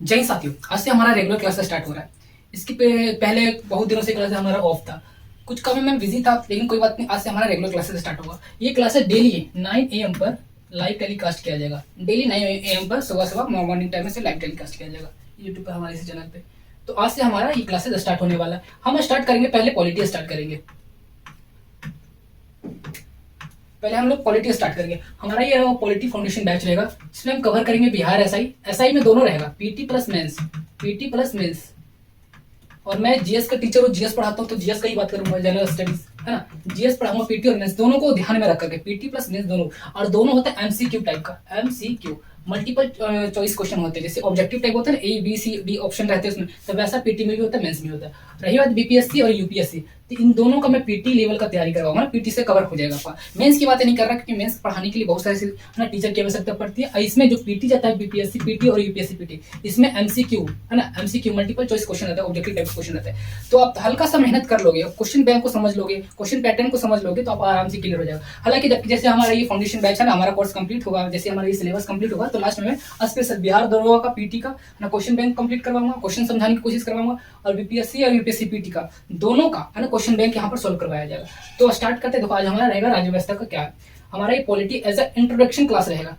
जय साथियों, आज से हमारा रेगुलर क्लास स्टार्ट हो रहा है। इसके पहले बहुत दिनों से क्लास हमारा ऑफ था, कुछ काम में बिजी था, लेकिन कोई बात नहीं, आज से हमारा रेगुलर क्लासेस स्टार्ट होगा। ये क्लासेस डेली 9 AM पर लाइव टेलीकास्ट किया जाएगा। डेली 9 AM पर सुबह सुबह मॉर्निंग टाइम में से लाइव टेलीकास्ट किया जाएगा यूट्यूब पर हमारे इस चैनल पे। तो आज से हमारा ये क्लासेस स्टार्ट होने वाला है। हम स्टार्ट करेंगे, पहले पॉलिटी स्टार्ट करेंगे। पहले हम लोग पॉलिटी स्टार्ट करेंगे। हमारा ये पॉलिटी फाउंडेशन बैच रहेगा, जिसमें हम कवर करेंगे बिहार एसआई में दोनों रहेगा, पीटी प्लस मेंस। और मैं जीएस का टीचर हूँ, जीएस पढ़ाता हूँ, तो जीएस का ही बात करूंगा, जनरल स्टडीज है ना। जीएस पढ़ाऊंगा, पीटी और मेंस दोनों को ध्यान में रख करके, पीटी प्लस मेंस दोनों। और दोनों होता है एमसीक्यू टाइप का, एमसीक्यू मल्टीपल चॉइस क्वेश्चन होते हैं। जैसे ऑब्जेक्टिव टाइप होता है ना, A B C D option रहते हैं उसमें, तो वैसा पीटी में भी होता है, मेंस में होता है। रही बात बीपीएससी और यूपीएससी, तो इन दोनों का मैं पीटी लेवल का तैयारी करवाऊंगा, पीटी से कवर हो जाएगा आपका। मेंस की बात नहीं कर रहा, क्योंकि मेंस पढ़ाने के लिए बहुत सारे ना टीचर की आवश्यकता पड़ती है। इसमें जो पीटी जाता है, बीपीएससी पीटी और यूपीएससी पीटी, इसमें एमसीक्यू है ना, एमसीक्यू मल्टीपल चॉइस क्वेश्चन रहता है, ऑब्जेक्टिव टाइप क्वेश्चन रहता है। तो आप हल्का सा मेहनत कर लोगे, क्वेश्चन बैंक को समझ लोगे, क्वेश्चन पैटर्न को समझ लोगे, तो आप आराम से क्लियर हो जाएगा। हालांकि जैसे हमारा ये फाउंडेशन बैच है ना, हमारा कोर्स कंप्लीट होगा, जैसे हमारा ये सिलेबस कंप्लीट होगा, तो लास्ट में स्पेशल बिहार दरोगा का पीटी का ना क्वेश्चन बैंक कंप्लीट करवाऊंगा, क्वेश्चन समझाने की कोशिश करवाऊंगा, और बीपीएससी और यूपीएससी पीटी का दोनों का है ना क्वेश्चन बैंक यहाँ पर सोल्व करवाया जाएगा। तो स्टार्ट करते हैं। देखो, आज हमारा रहेगा राज्य व्यवस्था का क्या है। हमारा ये polity as a introduction class रहेगा,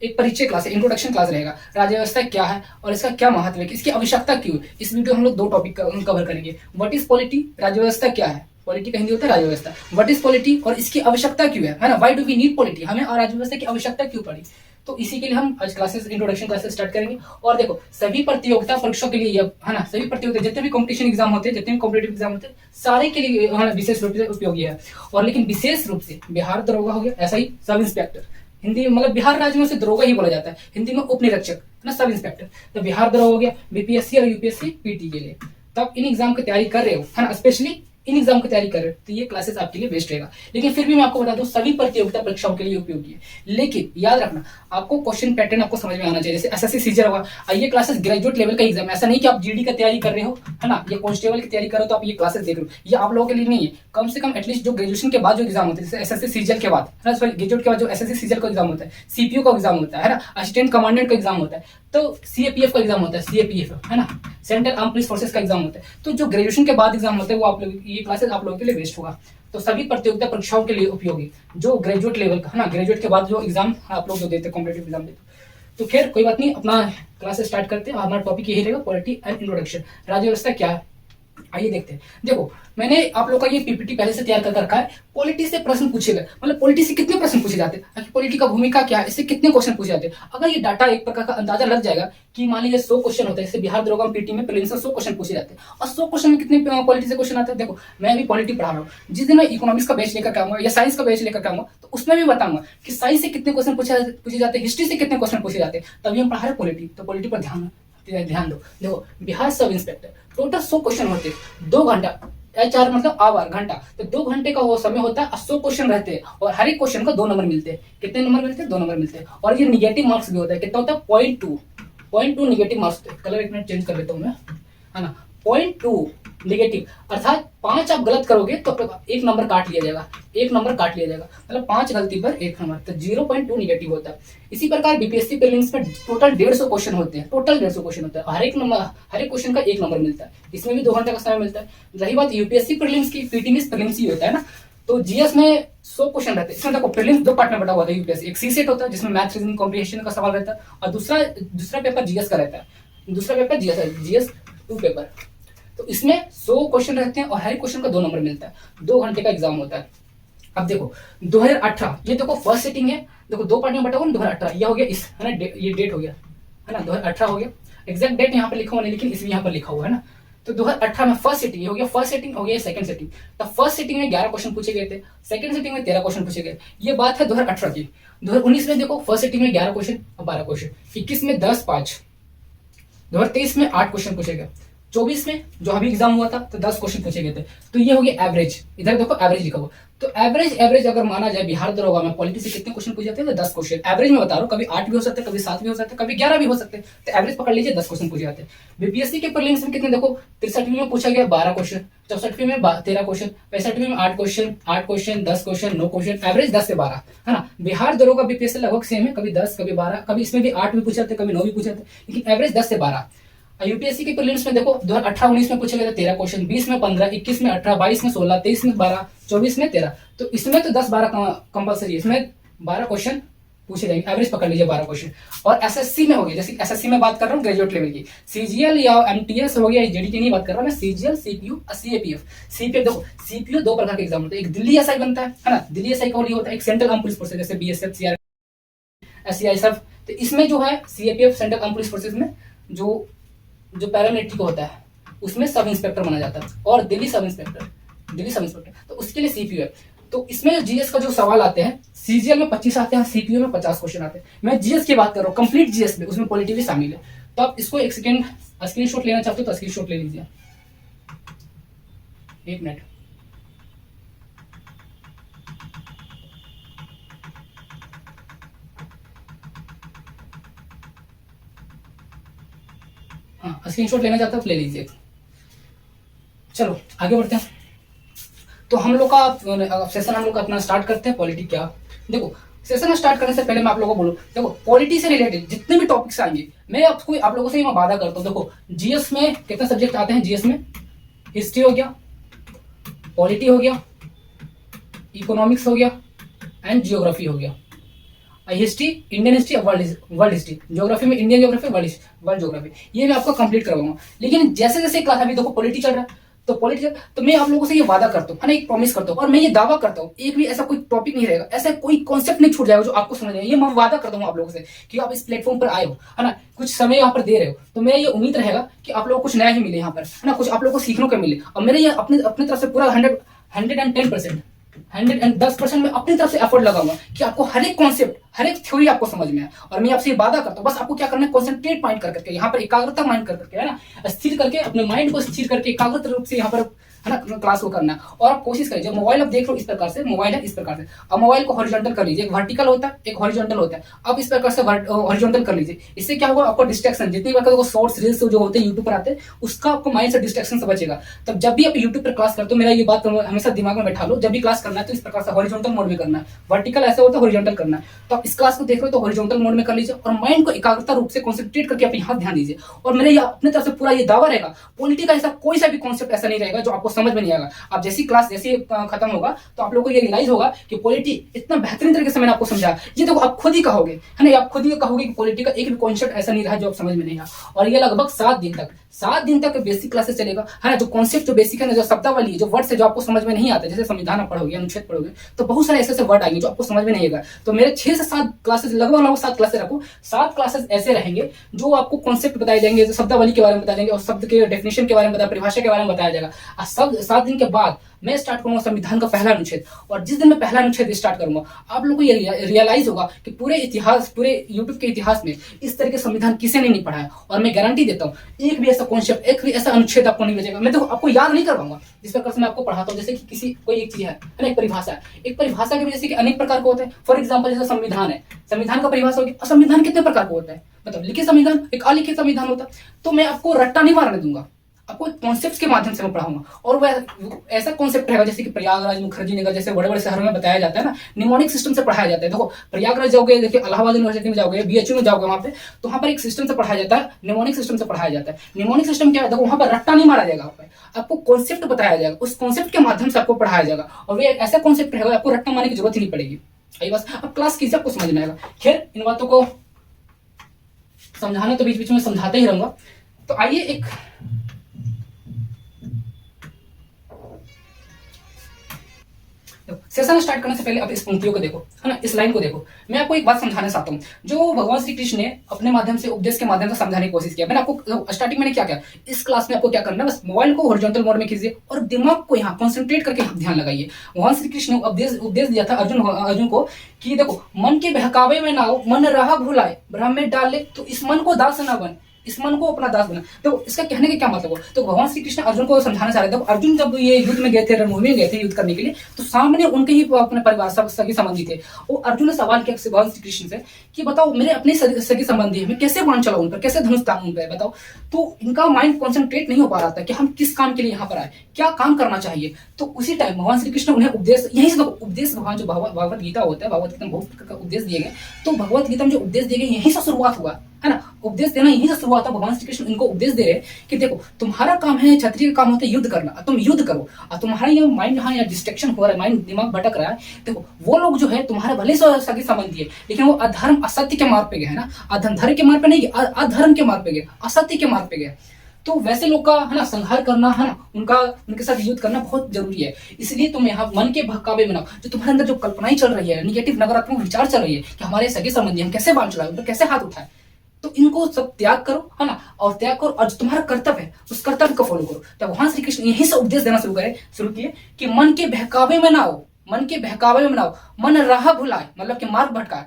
एक परिचय क्लास है, इंट्रोडक्शन क्लास रहेगा। राज्य व्यवस्था क्या है और इसका क्या महत्व है, इसकी आवश्यकता क्यों है। इस वीडियो हम लोग दो टॉपिक कवर करेंगे। व्हाट इज पॉलिटी, राज्य व्यवस्था क्या है। पॉलिटी का हिंदी होता है राज्य व्यवस्था। व्हाट इज पॉलिटी और इसकी आवश्यकता क्यों है ना, why do we need polity, हमें और राज्य व्यवस्था की आवश्यकता क्यों पड़ी। तो इसी के लिए हम आज क्लासेस, इंट्रोडक्शन क्लासेस स्टार्ट करेंगे। और देखो, सभी प्रतियोगिता परीक्षाओं के लिए है ना, सभी प्रतियोगिता जितने भी कॉम्पिटिशन एग्जाम होते हैं, जितने भी कॉम्पिटेटिव एग्जाम होते हैं, सारे के लिए विशेष रूप से उपयोगी है। और लेकिन विशेष रूप से बिहार दरोगा हो गया, ऐसा ही सब इंस्पेक्टर, हिंदी मतलब बिहार राज्य में से दरोगा ही बोला जाता है, हिंदी में उप निरीक्षक ना, सब इंस्पेक्टर। तो बिहार दरोगा हो गया, बीपीएससी और यूपीएससी पीटी के लिए। तब इन एग्जाम की तैयारी कर रहे हो है ना, स्पेशली इन एग्जाम की तैयारी कर रहे हो, तो ये क्लासेस आपके लिए बेस्ट रहेगा। लेकिन फिर भी मैं आपको बता दूं, सभी प्रतियोगिता परीक्षाओं के लिए उपयोगी है। लेकिन याद रखना, आपको क्वेश्चन पैटर्न आपको समझ में आना चाहिए। जैसे एसएससी सीजर होगा, ये क्लासेस ग्रेजुएट लेवल का एग्जाम, ऐसा नहीं कि आप जीडी का तैयारी कर रहे हो है ना, या कांस्टेबल की तैयारी कर रहे हो तो आप ये क्लासेस देख रहे हो, ये आप लोगों के लिए नहीं है। कम से कम एटलीस्ट जो ग्रेजुएशन के बाद जो एग्जाम होते हैं, जैसे एसएससी सीजर के बाद है ना, सॉरी ग्रेजुएट के बाद जो एसएससी सीजर का एग्जाम होता है, सीपीयू का एग्जाम होता है ना, असिस्टेंट कमांडेंट का एग्जाम होता है, तो सीएपीएफ का एग्जाम होता है, सीएपीएफ है ना, सेंट्रल आर्म पुलिस फोर्सेस का एग्जाम होता है। तो जो ग्रेजुएशन के बाद एग्जाम होते हैं, वो आप लोग, ये क्लासेस आप लोगों के लिए बेस्ट होगा। तो सभी प्रतियोगिता परीक्षाओं के लिए उपयोगी, जो ग्रेजुएट लेवल का है ना, ग्रेजुएट के बाद जो एग्जाम आप लोग जो देते हैं, कॉम्पिटेटिव एग्जाम देते हैं। तो खैर कोई बात नहीं, अपना क्लास स्टार्ट करते हैं। हमारा टॉपिक यही रहेगा, पॉलिटी एंड इंट्रोडक्शन, राज्य व्यवस्था क्या है। आइए देखते हैं। देखो, मैंने आप लोग का ये पीपीटी पहले से तैयार कर रखा है। पॉलिटी से प्रश्न पूछे गए, मतलब पॉलिटी से कितने प्रश्न पूछे जाते हैं, पॉलिटी का भूमिका क्या है, इससे कितने क्वेश्चन पूछे जाते हैं। अगर ये डाटा एक प्रकार का अंदाजा लग जाएगा कि मान लीजिए 100 क्वेश्चन होते हैं, जैसे बिहार दरोगा पीटी में प्रीलिम्स से 100 क्वेश्चन पूछे जाते हैं, और 100 क्वेश्चन में कितने पॉलिटी से क्वेश्चन आते हैं। देखो, मैं अभी पॉलिटी पढ़ा रहा हूँ, जिस दिन मैं इकोनॉमिक्स का बैच लेकर आऊंगा या साइंस का बैच लेकर आऊंगा, तो उसमें भी बताऊंगा कि साइंस से कितने क्वेश्चन पूछे जाते हैं, हिस्ट्री से कितने क्वेश्चन पूछे जाते हैं। तभी हम पढ़ा रहे पॉलिटी, तो पॉलिटी पर ध्यान दो। देखो, Bihar sub inspector total 100 question होते हैं, 2 घंटा, 4 मतलब आवर घंटा, तो 2 घंटे का वो समय होता है, 100 क्वेश्चन रहते हैं, और हर एक क्वेश्चन का 2 नंबर मिलते हैं। कितने नंबर मिलते हैं, 2 नंबर मिलते हैं। और ये निगेटिव मार्क्स भी होता है, कितना होता है, 0.2 निगेटिव मार्क्स। कलर एक मिनट चेंज कर लेता हूँ मैं, है ना, 0.2 निगेटिव, अर्थात 5 आप गलत करोगे तो 1 नंबर काट लिया जाएगा, 1 नंबर काट लिया जाएगा, मतलब 5 गलती पर 1 नंबर, तो 0.2 निगेटिव होता है। इसी प्रकार बीपीएससी प्रीलिम्स में टोटल 150 क्वेश्चन होते हैं, टोटल 150 क्वेश्चन होता है, हर एक क्वेश्चन का 1 नंबर मिलता है, इसमें भी 2 घंटे का समय मिलता है। रही बात यूपीएससी प्रीलिम्स की, पीटी में प्रीलिम्स ही होता है ना, तो जीएस में 100 क्वेश्चन रहते हैं। इसमें देखो, प्रीलिम्स 2 पार्ट में बटा हुआ था यूपीएससी, एक सी सेट होता है जिसमें मैथ रीजनिंग कॉम्प्रिहेंशन का सवाल रहता है, और दूसरा पेपर जीएस का रहता है, दूसरा पेपर जीएस 2 पेपर। तो इसमें 100 क्वेश्चन रहते हैं और हर क्वेश्चन का 2 नंबर मिलता है, 2 घंटे का एग्जाम होता है। अब देखो 2018, ये देखो फर्स्ट सेटिंग है, देखो 2 पार्ट में बटा हुआ 2018, ये हो गया इस है ना, ये डेट हो गया है ना, 2018 हो गया। एग्जैक्ट डेट यहाँ पर लिखा हुआ नहीं, लेकिन इसमें यहाँ पर लिखा हुआ है ना। तो 2018 में फर्स्ट सेटिंग हो गया, फर्स्ट सेटिंग हो गया, सेकंड सेटिंग। तो फर्स्ट सेटिंग में 11 क्वेश्चन पूछे गए थे, सेकंड सेटिंग में 13 क्वेश्चन पूछे गए। ये बात है 2018 की। 2019 में देखो, फर्स्ट सेटिंग में 11 क्वेश्चन और 12 क्वेश्चन, 21 में 10, 5, 2023 में 8 क्वेश्चन पूछे गए, 24 में जो अभी एग्जाम हुआ था तो 10 क्वेश्चन पूछे गए थे। तो ये हो गया एवरेज, इधर देखो एवरेज लिखा हुआ। तो एवरेज एवरेज अगर माना जाए बिहार दरोगा में पॉलिटी से कितने क्वेश्चन पूछे जाते हैं? 10 क्वेश्चन। एवरेज में बता रहा हूँ, कभी 8 भी हो सकते हैं, कभी 7 भी हो सकते हैं, कभी 11 भी हो सकते हैं। तो एवरेज पकड़ लीजिए 10 क्वेश्चन पूछे जाते हैं। बीपीएससी के प्रीलिम्स में कितने देखो, 63वीं में पूछा गया 12 क्वेश्चन, 64वीं में 13 क्वेश्चन, 65वीं में 8 क्वेश्चन, 10 क्वेश्चन, 9 क्वेश्चन, एवरेज 10 से 12 है ना। बिहार दरोगा बीपीएससी लगभग सेम है, कभी 10 कभी 12, कभी इसमें भी 8 भी पूछे जाते हैं, कभी 9 भी पूछे जाते हैं, लेकिन एवरेज 10 से 12। यूपीएससी के प्रीलिम्स में देखो 2018-19 में पूछे गए थे 13 क्वेश्चन, 20 में 15, 21 में 18, 22 में 16, 23 में 12, 24 में 13। तो इसमें तो 10-12 कंपलसरी, इसमें 12 क्वेश्चन पूछे जाएंगे। एवरेज पकड़ लीजिए 12 क्वेश्चन। और एसएससी में हो गया, जैसे एसएससी में बात कर रहा हूँ ग्रेजुएट लेवल की, सीजीएल या एमटीएस हो गया, जेडीटी नहीं बात कर रहा मैं, सीजीएल, सीपीयू और सीएपीएफ। सीपीएफ देखो, सीपीयू 2 प्रकार के एग्जाम होते हैं, एक दिल्ली एसआई बनता है ना, दिल्ली एसआई का होता है, एक सेंट्रल आर्म पुलिस फोर्सेज जैसे बीएसएफ, सीआर, एससीआईएसएफ। तो इसमें जो है CAPF central arm police forces में जो पैरामिलिट्री को होता है उसमें सब इंस्पेक्टर बना जाता है, और दिल्ली सब इंस्पेक्टर, तो उसके लिए सीपीयू है। तो इसमें जीएस का जो सवाल आते हैं, सीजीएल में 25 आते हैं, सीपीयू में 50 क्वेश्चन आते हैं। मैं जीएस की बात कर रहा हूँ, कंप्लीट जीएस में, उसमें पॉलिटी भी शामिल है। तो आप इसको एक सेकेंड स्क्रीनशॉट लेना चाहते हो तो स्क्रीनशॉट ले लीजिए, 1 मिनट। हाँ, स्क्रीनशॉट लेना चाहते हो तो ले लीजिए। चलो आगे बढ़ते हैं। तो हम लोग का सेशन हम लोग अपना स्टार्ट करते हैं। पॉलिटी क्या, देखो सेशन स्टार्ट करने से पहले मैं आप लोगों को बोलूं, देखो पॉलिटी से रिलेटेड जितने भी टॉपिक्स आएंगे मैं आप लोगों से ही मैं वादा करता हूँ। देखो जीएस में कितने सब्जेक्ट आते हैं? जीएस में हिस्ट्री हो गया, पॉलिटी हो गया, इकोनॉमिक्स हो गया एंड जियोग्राफी हो गया। History, Indian history, world history, geography में इंडियन ज्योग्राफी, वर्ल्ड ज्योग्राफी, ये मैं आपको कंप्लीट करवाऊंगा। लेकिन जैसे जैसे क्लास, अभी देखो पॉलिटी चल रहा है, तो मैं आप लोगों से ये वादा करता हूँ, है ना, एक प्रॉमिस करता हूँ, और मैं ये दावा करता हूँ एक भी ऐसा कोई टॉपिक नहीं रहेगा, ऐसा कोई कॉन्सेप्ट नहीं छूट जाएगा जो आपको समझ नहीं। ये मैं वादा करता हूँ आप लोगों से कि आप इस प्लेटफॉर्म पर आए हो, है ना, कुछ समय यहाँ पर दे रहे हो, तो मेरा ये उम्मीद रहेगा कि आप लोगों को कुछ नया ही मिले यहाँ पर, है ना, कुछ आप लोगों को सीखने को मिले। और मेरे ये अपनी तरफ से पूरा 110% मैं अपनी तरफ से एफर्ट लगाऊंगा कि आपको हर एक कॉन्सेप्ट, हर एक थ्योरी आपको समझ में आए। और मैं आपसे वादा करता हूँ, बस आपको क्या करना है, कॉन्सेंट्रेट माइंड करके, यहाँ पर एकाग्रता माइंड करके, है ना, स्थिर करके, अपने माइंड को स्थिर करके एकाग्रता रूप से यहाँ पर, है ना, क्लास को करना है। और आप कोशिश करिए, जब मोबाइल आप देख लो इस प्रकार से, मोबाइल है इस प्रकार से, अब मोबाइल को हॉरिजॉन्टल कर लीजिए, एक वर्टिकल होता है, एक हॉरिजॉन्टल होता है। अब इस प्रकार से हॉरिजॉन्टल कर लीजिए, इससे क्या होगा, आपको डिस्ट्रैक्शन, जितनी बार शॉर्ट्स रील्स जो होते हैं यूट्यूब पर आते हैं, उसका आपको माइंड से डिस्ट्रैक्शन से बचेगा। तब जब भी आप यूट्यूब पर क्लास करते हो, मेरा ये बात हमेशा दिमाग में बैठा लो, जब भी क्लास करना है तो इस प्रकार से हॉरिजॉन्टल मोड में करना है। वर्टिकल ऐसा होता है, हॉरिजॉन्टल करना है। तो आप इस क्लास को देख रहे हो तो हॉरिजॉन्टल मोड में कर लीजिए, और माइंड को एकाग्रता रूप से कॉन्सेंट्रेट करके आप यहाँ ध्यान दीजिए। और मेरे अपने तरफ से पूरा ये दावा रहेगा, पॉलिटी का ऐसा कोई सा भी कॉन्सेप्ट ऐसा नहीं रहेगा जो आपको समझ में नहीं आएगा। आप जैसी क्लास जैसे खत्म होगा तो आप लोगों को ये रियलाइज होगा कि पॉलिटी इतना बेहतरीन तरीके से मैंने आपको समझा। ये देखो आप खुद ही कहोगे, है ना, आप खुद ही कहोगे कि पॉलिटी का एक भी कॉन्सेप्ट ऐसा नहीं रहा जो आप समझ में नहीं आया। और ये लगभग 7 दिन तक बेसिक क्लासेस चलेगा, है ना, जो कॉन्सेप्ट जो बेसिक है ना, जो शब्दावली, जो वर्ड्स है जो आपको समझ में नहीं आते, जैसे संविधान आप पढ़ोगे, अनुच्छेद पढ़ोगे, तो बहुत सारे ऐसे वर्ड आएंगे जो आपको समझ में नहीं आएगा। तो मेरे 6 से 7 क्लासेस, लगभग 7 क्लासेस रखो, 7 क्लासेस ऐसे रहेंगे जो आपको कॉन्सेप्ट बताए जाएंगे, जो शब्दावली के बारे में बताए जाएंगे, और शब्द के डेफिनेशन के बारे में, परिभाषा के बारे में बताया जाएगा। और सब 7 दिन के बाद मैं स्टार्ट करूंगा संविधान का पहला अनुच्छेद। और जिस दिन मैं पहला अनुच्छेद स्टार्ट करूंगा, आप लोगों को ये रियलाइज होगा कि पूरे यूट्यूब के इतिहास में इस तरह के संविधान किसी ने नहीं पढ़ा है। और मैं गारंटी देता हूँ एक भी ऐसा कॉन्सेप्ट, एक भी ऐसा अनुच्छेद आपको नहीं बचेगा। मैं तो आपको याद नहीं करवाऊंगा, जिस प्रकार से मैं आपको पढ़ाता हूँ, जैसे कि किसी कोई एक चीज है ना, एक परिभाषा है, एक परिभाषा के भी जैसे कि अनेक प्रकार के होते हैं। फॉर एग्जाम्पल जैसे संविधान है, संविधान का परिभाषा होगी, और संविधान कितने प्रकार का होता है, मतलब लिखित संविधान, एक अलिखित संविधान होता है। तो मैं आपको रट्टा नहीं मारने दूंगा, आपको कॉन्सेप्ट्स के माध्यम से मैं पढ़ाऊंगा। और वह ऐसा कॉन्सेप्ट रहेगा जैसे कि प्रयागराज, मुखर्जी नगर जैसे बड़े बड़े शहरों में बताया जाता है ना, निमोनिक सिस्टम से पढ़ाया जाता है। देखो प्रयागराज जाओगे, देखिए इलाहाबाद यूनिवर्सिटी में जाओगे, बीएचयू में जाओगे, वहां पे तो वहां पर एक सिस्टम से पढ़ाया जाता है, निमोनिक सिस्टम से पढ़ाया जाता है। निमोनिक सिस्टम क्या है, देखो वहां पर रट्टा नहीं मारा जाएगा, आपको कॉन्सेप्ट बताया जाएगा, उस कॉन्सेप्ट के माध्यम से आपको पढ़ाया जाएगा। और वे ऐसा कॉन्सेप्ट रहेगा, आपको रट्टा मारने की जरूरत ही नहीं पड़ेगी। बस अब क्लास कीजिए, आपको समझ में आएगा। खैर इन बातों को समझाने तो बीच बीच में समझाते ही रहूंगा। तो आइए एक सेशन स्टार्ट करने से पहले आप इस पंक्तियों को देखो, है ना, इस लाइन को देखो। मैं आपको एक बात समझाना चाहता हूँ जो भगवान श्री कृष्ण ने अपने माध्यम से, उपदेश के माध्यम से समझाने की कोशिश किया। मैंने आपको स्टार्टिंग में क्या किया, इस क्लास में आपको क्या करना है, बस मोबाइल को हॉरिजॉन्टल मोड में कीजिए और दिमाग को यहाँ कॉन्सेंट्रेट करके ध्यान लगाइए। भगवान श्री कृष्ण ने उपदेश दिया था अर्जुन को कि देखो मन के बहकावे में ना हो, मन रहा भुलाए, भ्रम में डाले तो इस मन को दास ना बन, इस मन को अपना दास बना। तो इसका कहने का क्या मतलब हो, तो भगवान श्री कृष्ण अर्जुन को समझाना चाह रहे थे। अर्जुन जब ये युद्ध में गए थे, रणभूमि में गए थे युद्ध करने के लिए, तो सामने उनके ही अपने परिवार सगे संबंधी थे। और अर्जुन ने सवाल किया भगवान श्री कृष्ण से कि बताओ मेरे अपने सगे संबंधी है, मैं कैसे बाण चलाऊं उन पर, कैसे धनुष तानूं उन पर, बताओ। तो इनका माइंड कॉन्सेंट्रेट नहीं हो पा रहा था कि हम किस काम के लिए यहाँ पर आए, क्या काम करना चाहिए। तो उसी टाइम भगवान श्री कृष्ण उन्हें उपदेश, यही से उपदेश भगवान जो भगवत गीता होता है, भगवत गीता में बहुत प्रकार का उपदेश दिए गए। तो भगवत गीता में जो उपदेश दिए गए यहीं से शुरुआत हुआ है ना, उपदेश देना यहीं से शुरुआत हुआ। भगवान श्री कृष्ण इनको उपदेश दे रहे कि देखो तुम्हारा काम है, क्षत्रिय का काम होता है युद्ध करना, तुम युद्ध करो। और तुम्हारा ये माइंड जहाँ या डिस्ट्रैक्शन हो रहा है, माइंड दिमाग भटक रहा है, देखो वो लोग जो है तुम्हारे भले से सगे संबंधी है, लेकिन वो अधर्म असत्य के मार्ग पे गए है ना, अधर्म के मार्ग पे नहीं, अधर्म के मार्ग पे गए, असत्य के मार्ग पे गए। तो वैसे लोग का है ना संहार करना, है ना, उनके साथ युद्ध करना बहुत जरूरी है। इसलिए तुम यहाँ मन के बहकावे में ना, जो तुम्हारे अंदर जो कल्पनाएं चल रही है, निगेटिव नकारात्मक विचार चल रही है कि हमारे सगे संबंधी हम कैसे बाण चलाए, उन पर कैसे हाथ उठाए, तो इनको सब त्याग करो, है ना, और त्याग करो, और जो तुम्हारा कर्तव्य है उस कर्तव्य को फॉलो करो। तो भगवान श्री कृष्ण यही से उपदेश देना शुरू किए कि मन के बहकावे में ना आओ, मन के बहकावे में ना आओ, मन राह भुलाए, मतलब कि मार्ग भटकाए,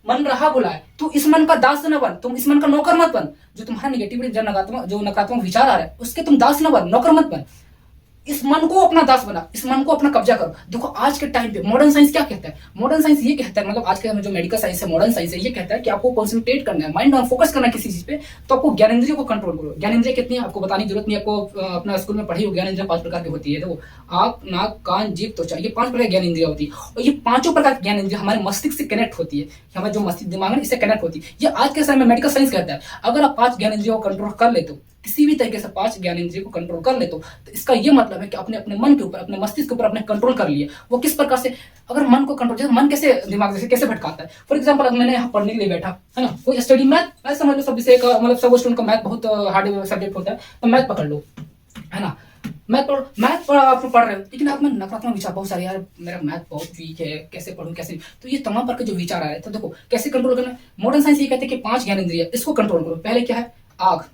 मन राह भुलाए, तू इस मन का दास न बन, तुम इस मन का नौकर मत बन। जो तुम्हारा निगेटिव जो नकारात्मक विचार आ रहा है उसके तुम दास न बन, नौकर मत बन। इस मन को अपना दास बना, इस मन को अपना कब्जा करो। देखो आज के टाइम पे मॉडर्न साइंस क्या कहता है, मॉडर्न साइंस ये कहता है, मतलब आज के जो मेडिकल साइंस है, मॉडर्न साइंस है, ये कहता है कि आपको कॉन्सेंट्रेट करना है, माइंड ऑन फोकस करना है किसी चीज पे, तो आपको ज्ञानेंद्रियों को कंट्रोल करो। ज्ञानेंद्रिय कितनी है आपको बताने की जरूरत नहीं, आपको अपना स्कूल में पढ़ी हो, ज्ञानेंद्रिय 5 प्रकार की होती है। देखो आंख, नाक, कान, जीभ, त्वचा, ये 5 प्रकार की ज्ञानेंद्रिय होती है। और ये 5 प्रकार की ज्ञानेंद्रिय हमारे मस्तिष्क से कनेक्ट होती है, हमारे जो मस्तिष्क दिमाग है इससे कनेक्ट होती है। ये आज के समय में मेडिकल साइंस कहता है अगर आप 5 ज्ञानेंद्रियों को कंट्रोल कर ले, तो किसी भी तरीके से 5 ज्ञानेंद्रियों को कंट्रोल कर ले, तो इसका ये मतलब है कि अपने अपने मन के ऊपर, अपने मस्तिष्क के ऊपर अपने कंट्रोल कर लिया। वो किस प्रकार से, अगर मन को कंट्रोल, जैसे मन कैसे दिमाग जैसे कैसे भटकाता है। फॉर एग्जांपल अगर मैंने यहाँ पढ़ने के लिए बैठा है ना, कोई स्टडी मैथ समझ लो, सब विषय का मतलब सब स्टूडेंट का मैथ बहुत हार्ड सब्जेक्ट होता है, तो मैथ पकड़ लो, है ना, मैथ आप पढ़ रहे हो, लेकिन आप में नकारात्मक विचार बहुत सारे, यार मेरा मैथ बहुत वीक है, कैसे पढ़ूं कैसे, तो ये तमाम प्रकार के जो विचार आ रहे हैं, तो देखो कैसे कंट्रोल करना है। मॉडर्न साइंस ये कहते हैं कि 5 ज्ञानेंद्रिय, इसको कंट्रोल करो। पहले क्या है, आग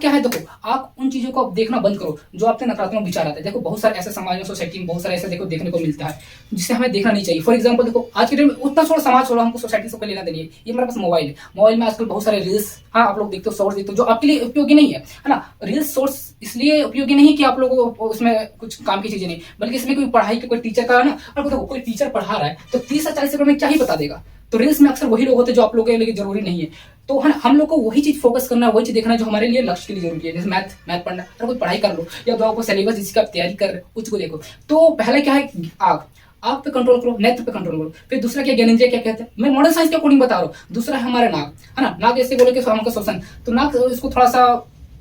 क्या है, देखो आग उन चीजों को आप देखना बंद करो जो आपके नकारात्मक विचार आते हैं। देखो बहुत सारे ऐसे समाज में, सोसाइटी में बहुत सारे ऐसे देखो देखने को मिलता है जिसे हमें देखना नहीं चाहिए। फॉर एग्जांपल देखो आज के टाइम में उतना छोड़ा समाज छोड़ो, हमको सोसाइटी से कोई लेना देनी है। ये मेरे पास मोबाइल है, मोबाइल में आजकल बहुत सारे रील्स, हाँ आप लोग देखते हो, शॉर्ट्स देखते हो, जो आपके लिए उपयोगी नहीं है ना। रील्स शॉर्ट्स इसलिए उपयोगी नहीं कि आप लोगों को उसमें कुछ काम की चीजें नहीं, बल्कि इसमें कोई पढ़ाई के कोई टीचर का है ना, और देखो कोई टीचर पढ़ा रहा है तो 30 से 40 सेकंड में क्या ही बता देगा। तो रील्स में अक्सर वही लोग होते हैं जो आप लोगों के लिए जरूरी नहीं है। तो है ना, हम लोग को वही चीज फोकस करना है, वही चीज देखना है जो हमारे लिए लक्ष्य के लिए जरूरी है। जैसे मैथ पढ़ना, अगर कोई पढ़ाई कर लो, या तो आपको सिलेबस जिसकी आप तैयारी कर रहे हो उसको देखो। तो पहले क्या है, आग पे कंट्रोल करो, नेत्र पे कंट्रोल करो। फिर दूसरा क्या, ज्ञानेंद्रिय क्या कहते हैं, मैं मॉडर्न साइंस के अकॉर्डिंग बता रहा हूँ। दूसरा है हमारा नाक, है ना, नाक जैसे बोले कि हमका श्वसन, तो नाक इसको थोड़ा सा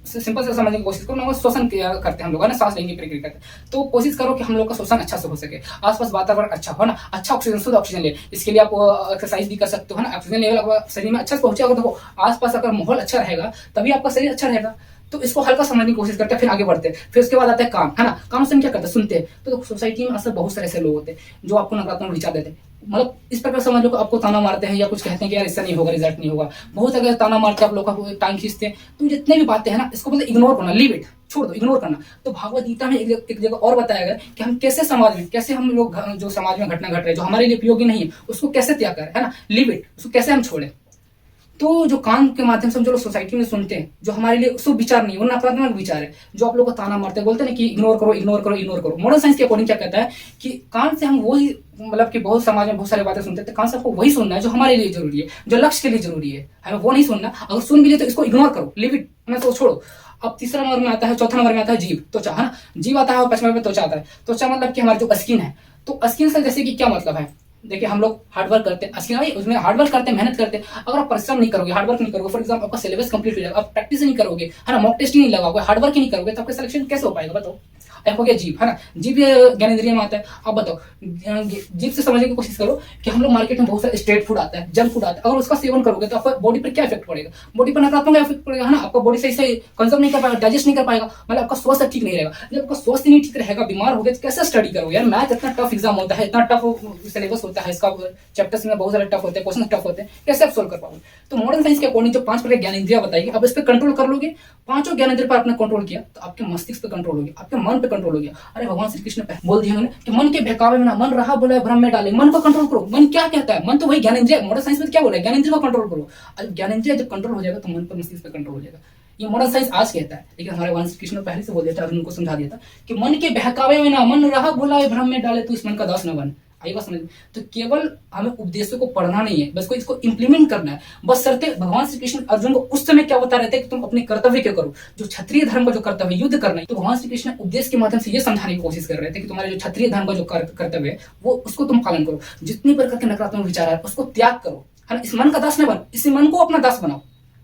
सिंपल से समझने की कोशिश करो ना, श्वसन करते हैं हम लोग, है ना, सांस लेने की प्रक्रिया करते हैं। तो कोशिश करो कि हम लोग का श्वसन अच्छा से हो सके, आसपास वातावरण अच्छा हो ना, अच्छा ऑक्सीजन, शुद्ध ऑक्सीजन ले। इसके लिए आप एक्सरसाइज भी कर सकते हो, है ना, ऑक्सीजन लेवल शरीर में अच्छा से पहुंचे। अगर देखो आसपास अगर माहौल अच्छा रहेगा तभी आपका शरीर अच्छा रहेगा। तो इसको हल्का समझने की कोशिश करते हैं, फिर आगे बढ़ते हैं। फिर उसके बाद आता है काम, है ना, काम से हम क्या करते हैं, सुनते हैं। तो सोसाइटी में अक्सर बहुत सारे ऐसे लोग होते हैं जो आपको नकारात्मक विचार देते हैं, मतलब इस प्रकार समझ लो, आपको ताना मारते हैं या कुछ कहते हैं कि यार इससे नहीं होगा, रिजल्ट नहीं होगा। बहुत अगर ताना मारते हैं, आप लोग का टाइम खींचते हैं, तो जितने भी बातें हैं ना, इसको मतलब इग्नोर करना, लीव इट, छोड़ दो, इग्नोर करना। तो भागवत गीता में एक जगह और बताया गया कि हम कैसे समाज में, कैसे हम लोग जो समाज में घटना घट रहे हैं जो हमारे लिए उपयोगी नहीं है उसको कैसे त्याग करें, है ना, लीव इट, उसको कैसे हम छोड़े। तो जो कान के माध्यम से हम जो लोग सोसाइटी में सुनते हैं, जो हमारे लिए शुभ विचार नहीं, वो नकारात्मक विचार है, जो आप लोग को ताना मारते हैं, बोलते हैं ना कि इग्नोर करो, इग्नोर करो, इग्नोर करो। मॉडर्न साइंस के अकॉर्डिंग क्या कहता है कि कान से हम वही, मतलब कि बहुत समाज में बहुत सारी बातें सुनते हैं, कान से आपको वही सुनना है जो हमारे लिए जरूरी है, जो लक्ष्य के लिए जरूरी है, हमें वो नहीं सुनना। अगर सुन भी लिए तो इसको इग्नोर करो, लिव इट, तो छोड़ो। अब तीसरा नंबर में आता है, चौथा नंबर में आता है जीभ, त्वचा, है ना, जीभ आता है, और 5वें में त्वचा आता है। त्वचा मतलब कि हमारी जो स्किन है, तो स्किन से जैसे कि क्या मतलब है, देखिए हम लोग हार्डवर्क करते हैं, स्किन उसमें हार्डवर्क करते हैं, मेहनत करते हैं। अगर आप परिश्रम नहीं करोगे, हार्डवर्क नहीं करोगे, फॉर एग्जाम्पल आपका सिलेबस कंप्लीट हो जाएगा, आप प्रैक्टिस नहीं करोगे, है ना, मॉक टेस्ट ही नहीं लगाओगे, हार्डवर्क ही नहीं करोगे, तो आपका सिलेक्शन कैसे हो पाएगा बताओ। एक हो गया जीभ, है ना, जीभ ज्ञानेंद्रिय में आता है। अब बताओ, जीभ से समझने की कोशिश करो कि हम लोग मार्केट में बहुत सारे स्ट्रीट फूड आता है, जंक फूड आता है, अगर उसका सेवन करोगे तो आपका बॉडी पर क्या इफेक्ट पड़ेगा, बॉडी पर नकारात्मक इफेक्ट पड़ेगा, है ना, आपका बॉडी सही से कंज्यूम नहीं कर पाएगा, डाइजेस्ट नहीं कर पाएगा, मतलब आपका स्वास्थ्य ठीक नहीं रहेगा। जब आपका स्वास्थ्य नहीं ठीक रहेगा, बीमार हो गए, तो कैसे स्टडी करोगे यार। मैथ इतना टफ एग्जाम होता है, इतना टफ सिलेबस होता है, इसका चैप्टर्स में बहुत सारे टफ होते हैं, क्वेश्चन टफ होते हैं, कैसे आप सोल्व कर पाओगे। तो मॉडर्न साइंस के अकॉर्डिंग जो 5 प्रकार ज्ञानेंद्रिय बताएगी, अब इस पर कंट्रोल कर लोगे, 5 ज्ञानेंद्रिय पर आपने कंट्रोल किया तो आपके मस्तिष्क पे कंट्रोल होगी, आपके मन पे कंट्रोल हो गया। अरे भगवान श्री कृष्ण बोल दिया उन्होंने कि मन के बहकावे में ना मन रहा बोला भ्रम में डाले, मन को कंट्रोल करो। मन क्या कहता है? मन तो वही ज्ञानेंद्रिय, मॉडर्न साइंस में क्या बोला है? ज्ञानेंद्रिय को कंट्रोल करो। अब ज्ञानेंद्रिय जब कंट्रोल हो जाएगा तो मन पर मस्तिष्क पर कंट्रोल हो जाएगा। ये मॉडर्न साइंस आज कहता है, लेकिन हमारे भगवान श्री कृष्ण पहले से बोल दिया था, अर्जुन को समझा दिया था कि मन के बहकावे में ना मन रहा भुलाए भ्रम में डाले, तो इस मन का दास न बन। आई बात समझ में? तो केवल हमें उपदेशों को पढ़ना नहीं है, बस को इसको इंप्लीमेंट करना है। बस शर्ते भगवान श्री कृष्ण अर्जुन को उस समय क्या बता रहे थे कि तुम अपने कर्तव्य क्या करो, जो क्षत्रिय धर्म का जो कर्तव्य युद्ध करना है। तो भगवान श्री कृष्ण उपदेश के माध्यम से ये समझाने की कोशिश कर रहे थे कि तुम्हारे जो क्षत्रिय धर्म का जो कर्तव्य है वो उसको तुम पालन करो। जितनी प्रकार के नकारात्मक विचार है उसको त्याग करो, है ना। इस मन का दास न बन, इसी मन को अपना दास बनाओ।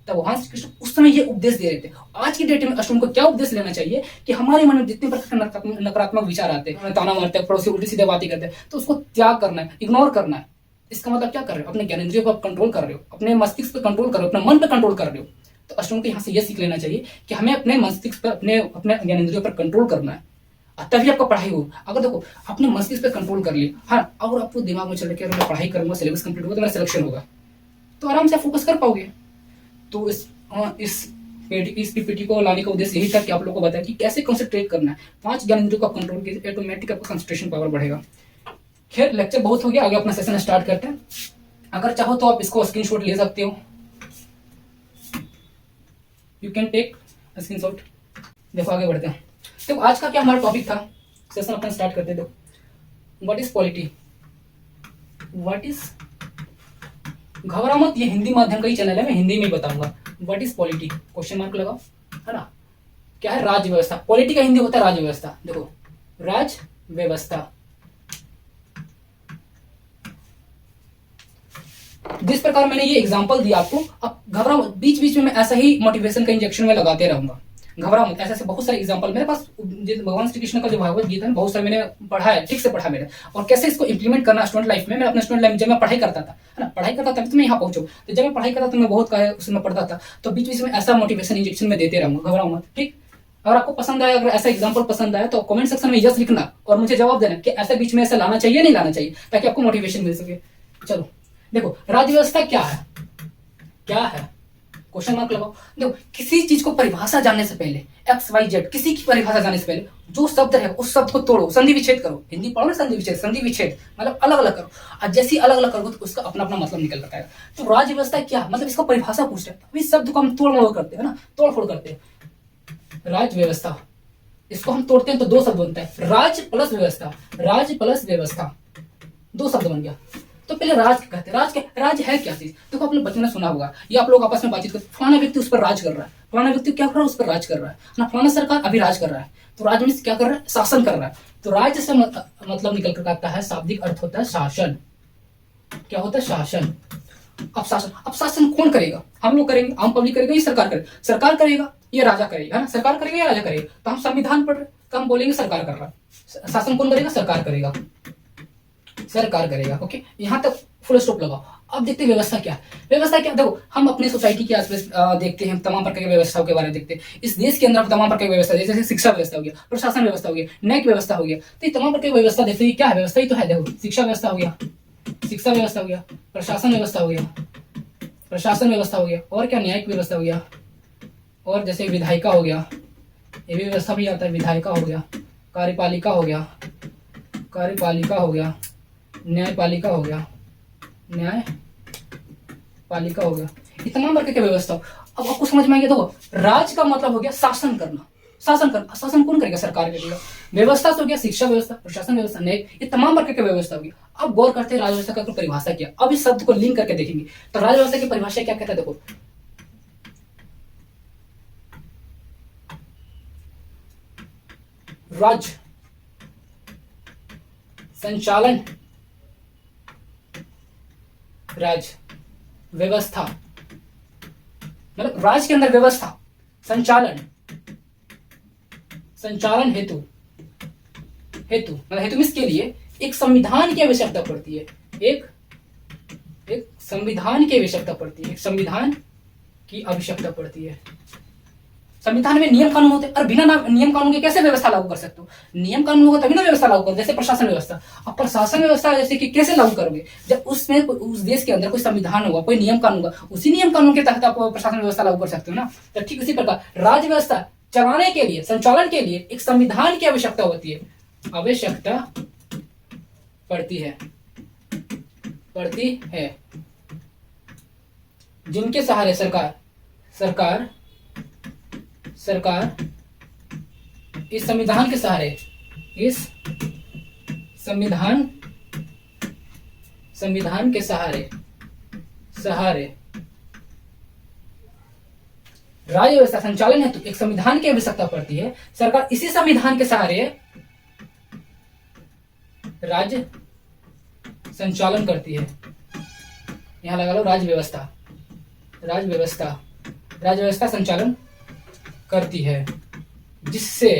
तब भगवान श्री कृष्ण उस समय ये उपदेश दे रहे थे। आज की डेट में स्टूडेंट को क्या उपदेश लेना चाहिए कि हमारे मन में जितने प्रकार के नकारात्मक विचार आते हैं, ताना मारते हैं, पड़ोसी उल्टी सीधे बातें करते हैं, तो उसको त्याग करना है, इग्नोर करना है। इसका मतलब क्या कर रहे हो? अपने ज्ञानेंद्रियों को कंट्रोल कर रहे हो, अपने मस्तिष्क पे कंट्रोल कर रहे हो, अपने मन पे कंट्रोल कर रहे हो। तो स्टूडेंट को यहाँ से ये सीख लेना चाहिए कि हमें अपने मस्तिष्क पर, अपने ज्ञानेंद्रियों पर कंट्रोल करना है, तभी आपका पढ़ाई हो। अगर देखो आपने मस्तिष्क पे कंट्रोल कर लिया, हाँ, अगर आपको दिमाग में चल के मैं पढ़ाई करूंगा, सिलेबस कंप्लीट होगा तो मेरा सिलेक्शन होगा, तो आराम से फोकस कर पाओगे। तो इस पीपीटी को लाने का उद्देश्य यही था कि आप लोगों को बताया कि कैसे कंसंट्रेट करना है। 5 ज्ञानेंद्रियों का कंट्रोल कीजिए, ऑटोमेटिक आपका कंसंट्रेशन पावर बढ़ेगा। खैर लेक्चर बहुत हो गया, आगे अपना सेशन स्टार्ट करते हैं। अगर चाहो तो आप इसको स्क्रीनशॉट ले सकते हो, यू कैन टेक स्क्रीनशॉट। देखो आगे बढ़ते हैं। तो आज का क्या हमारा टॉपिक था, सेशन अपना स्टार्ट करते। देखो what is polity, what is, घबरा मत, ये हिंदी माध्यम का ही चैनल है, मैं हिंदी में ही बताऊंगा। What is polity, question mark लगाओ, है ना। क्या है? राज्य व्यवस्था। पॉलिटी का हिंदी होता है राज्य व्यवस्था। देखो राज व्यवस्था, जिस प्रकार मैंने ये एग्जांपल दिया आपको, अब घबरा मत, बीच बीच में मैं ऐसा ही मोटिवेशन का इंजेक्शन में लगाते रहूंगा, घबरा मत। ऐसे बहुत सारे एग्जांपल मेरे पास, भगवान श्री कृष्ण का जो भागवत गीता है बहुत सारे मैंने पढ़ा है, ठीक से पढ़ा मैंने, और कैसे इसको इंप्लीमेंट करना स्टूडेंट लाइफ में। मैं अपने स्टूडेंट लाइफ में जब मैं पढ़ाई करता था, है ना, पढ़ाई करता था तो मैं यहाँ पहुंचू, तो जब मैं पढ़ाई करता था मैं बहुत उसमें पढ़ता था, तो बीच बीच में ऐसा मोटिवेशन इंजेक्शन में देते रहूंगा, घबरा मत, ठीक। अगर आपको पसंद आया, अगर ऐसा एग्जाम्पल पसंद आया तो कमेंट सेक्शन में यस लिखना और मुझे जवाब देना कि ऐसा बीच में ऐसा लाना चाहिए नहीं लाना चाहिए, ताकि आपको मोटिवेशन मिल सके। चलो देखो राज्य व्यवस्था क्या है, क्या है, क्वेश्चन मार्क लगाओ। देखो किसी चीज को परिभाषा जानने से पहले, एक्स वाई जेड किसी की परिभाषा जानने से पहले जो शब्द है उस शब्द को तोड़ो, संधि विच्छेद करो। हिंदी पढ़ो ना, संधि विच्छेद, संधि विच्छेद मतलब अलग अलग करो। और जैसे अलग अलग करोगे तो उसका अपना अपना मतलब निकल कर आएगा। तो राज्य व्यवस्था क्या मतलब, इसका परिभाषा पूछ रहे हैं, इस शब्द को हम तोड़ मोड़ करते हैं ना, तोड़ फोड़ करते हैं। राज्य व्यवस्था, इसको हम तोड़ते हैं तो 2 शब्द बनता है, राज प्लस व्यवस्था, राज प्लस व्यवस्था, 2 शब्द बन गया। तो पहले राज कहते हैं, राज है क्या चीज। देखो आप लोग बचपन में सुना होगा, ये आप लोग आपस में बातचीत करते, फलाना व्यक्ति उस पर राज कर रहा है, फलाना व्यक्ति क्या कर रहा है, उस पर राज कर रहा है ना, फलाना सरकार अभी राज कर रहा है। तो राज में क्या कर रहा है, शासन कर रहा है। तो राज्य से मतलब निकल कर आता है, शाब्दिक अर्थ होता है शासन। क्या होता है? शासन। अब शासन कौन करेगा? हम लोग करेंगे, आम पब्लिक करेगा, ये सरकार करेगा? सरकार करेगा, ये राजा करेगा, है ना, सरकार करेगा या राजा करेगा। तो हम संविधान पढ़ रहे तो हम बोलेंगे सरकार कर रहा है। शासन कौन करेगा? सरकार करेगा, सरकार करेगा। ओके, यहां तक फुल स्टॉप लगाओ। अब देखते हैं व्यवस्था क्या है। व्यवस्था क्या, देखो हम अपने सोसाइटी के आसपास देखते हैं, तमाम प्रकार की व्यवस्थाओं के बारे में देखते हैं। इस देश के अंदर तमाम प्रकार की व्यवस्था, जैसे शिक्षा व्यवस्था हो गया, प्रशासन व्यवस्था हो गया, न्यायिक व्यवस्था हो गया। तो ये तमाम प्रकार की व्यवस्था देखते हैं, क्या है व्यवस्था ही तो है। देखो शिक्षा व्यवस्था हो गया, शिक्षा व्यवस्था हो गया, प्रशासन व्यवस्था हो गया, प्रशासन व्यवस्था हो गया, और क्या, न्यायिक व्यवस्था हो गया, और जैसे विधायिका हो गया, ये भी व्यवस्था भी आता है, विधायिका हो गया, कार्यपालिका हो गया, कार्यपालिका हो गया, न्यायपालिका हो गया, न्यायपालिका हो गया। ये तमाम प्रकार की व्यवस्था। अब आपको समझ में आ गया। देखो राज का मतलब हो गया शासन करना, शासन करना। शासन कौन करेगा? सरकार करेगा। व्यवस्था से हो गया शिक्षा व्यवस्था, प्रशासन व्यवस्था, न्याय, ये तमाम प्रकार की व्यवस्था होगी। अब गौर करते हैं राजव्यवस्था का परिभाषा क्या। अब इस शब्द को लिंक करके देखेंगे तो राजव्यवस्था की परिभाषा क्या कहता है। देखो राज्य संचालन, राज्य व्यवस्था मतलब राज्य के अंदर व्यवस्था, संचालन, संचालन हेतु, हेतु मतलब हेतु मीन्स के लिए एक संविधान की आवश्यकता पड़ती है। एक संविधान की आवश्यकता पड़ती है, एक संविधान की आवश्यकता पड़ती है। संविधान में नियम कानून होते हैं, और बिना नियम कानून के कैसे व्यवस्था लागू कर सकते हो? नियम कानून होगा तभी ना व्यवस्था लागू करो। जैसे प्रशासन व्यवस्था, अब प्रशासन व्यवस्था जैसे कि कैसे लागू करोगे? जब उसमें उस देश के अंदर कोई संविधान होगा, कोई नियम कानून होगा, उसी नियम कानून के तहत आप प्रशासन व्यवस्था लागू कर सकते हो ना। तो ठीक उसी प्रकार राज्य व्यवस्था चलाने के लिए, संचालन के लिए एक संविधान की आवश्यकता होती है, आवश्यकता पड़ती है, जिनके सहारे सरकार इस संविधान के सहारे, इस संविधान के सहारे राज्य व्यवस्था संचालन हेतु एक संविधान की आवश्यकता पड़ती है। सरकार इसी संविधान के सहारे राज्य संचालन करती है। यहां लगा लो राज्य व्यवस्था संचालन करती है, जिससे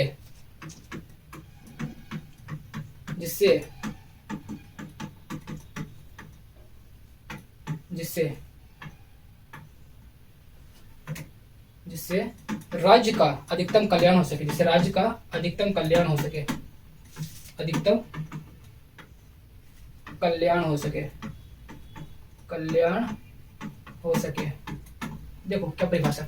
राज्य का अधिकतम कल्याण हो सके, देखो क्या परिभाषा।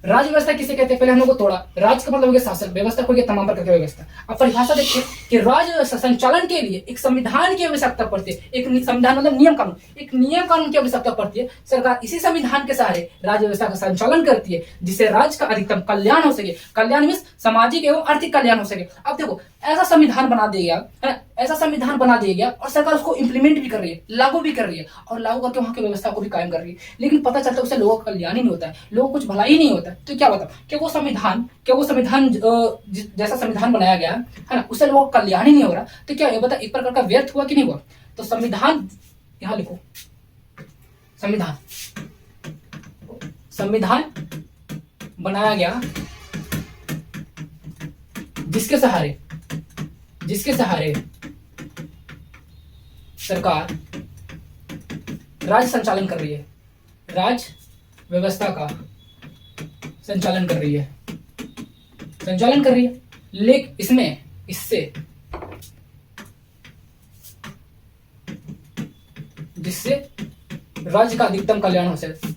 राज्य व्यवस्था किसे कहते हैं, पहले हम लोग को थोड़ा, राज्य का मतलब हो गया शासन, व्यवस्था हो गया तमाम प्रकार की व्यवस्था। अब परिभाषा देखिए कि राज्य व्यवस्था संचालन के लिए एक संविधान की आवश्यकता पड़ती है, एक संविधान मतलब नियम कानून, एक नियम कानून की आवश्यकता पड़ती है। सरकार इसी संविधान के सहारे राज्य व्यवस्था का संचालन करती है, जिससे राज्य का अधिकतम कल्याण हो सके। कल्याण मीन्स सामाजिक एवं आर्थिक कल्याण हो सके। अब देखो ऐसा संविधान बना दिया गया और सरकार उसको इंप्लीमेंट भी कर रही है, लागू भी कर रही है, और लागू करके वहां की व्यवस्था को भी कायम कर रही है। लेकिन पता चलता है उससे लोगों का कल्याण ही नहीं होता है, लोगों को कुछ भला ही नहीं होता है। तो क्या बताओ, क्या वो संविधान जैसा संविधान बनाया गया है ना, उससे लोगों का कल्याण ही नहीं हो रहा, तो क्या ये बता एक प्रकार का व्यर्थ हुआ कि नहीं हुआ। तो संविधान, यहां लिखो संविधान बनाया गया जिसके सहारे सरकार राज्य संचालन कर रही है, राज्य व्यवस्था का संचालन कर रही है, लेकिन इससे जिससे राज्य का अधिकतम कल्याण हो सके।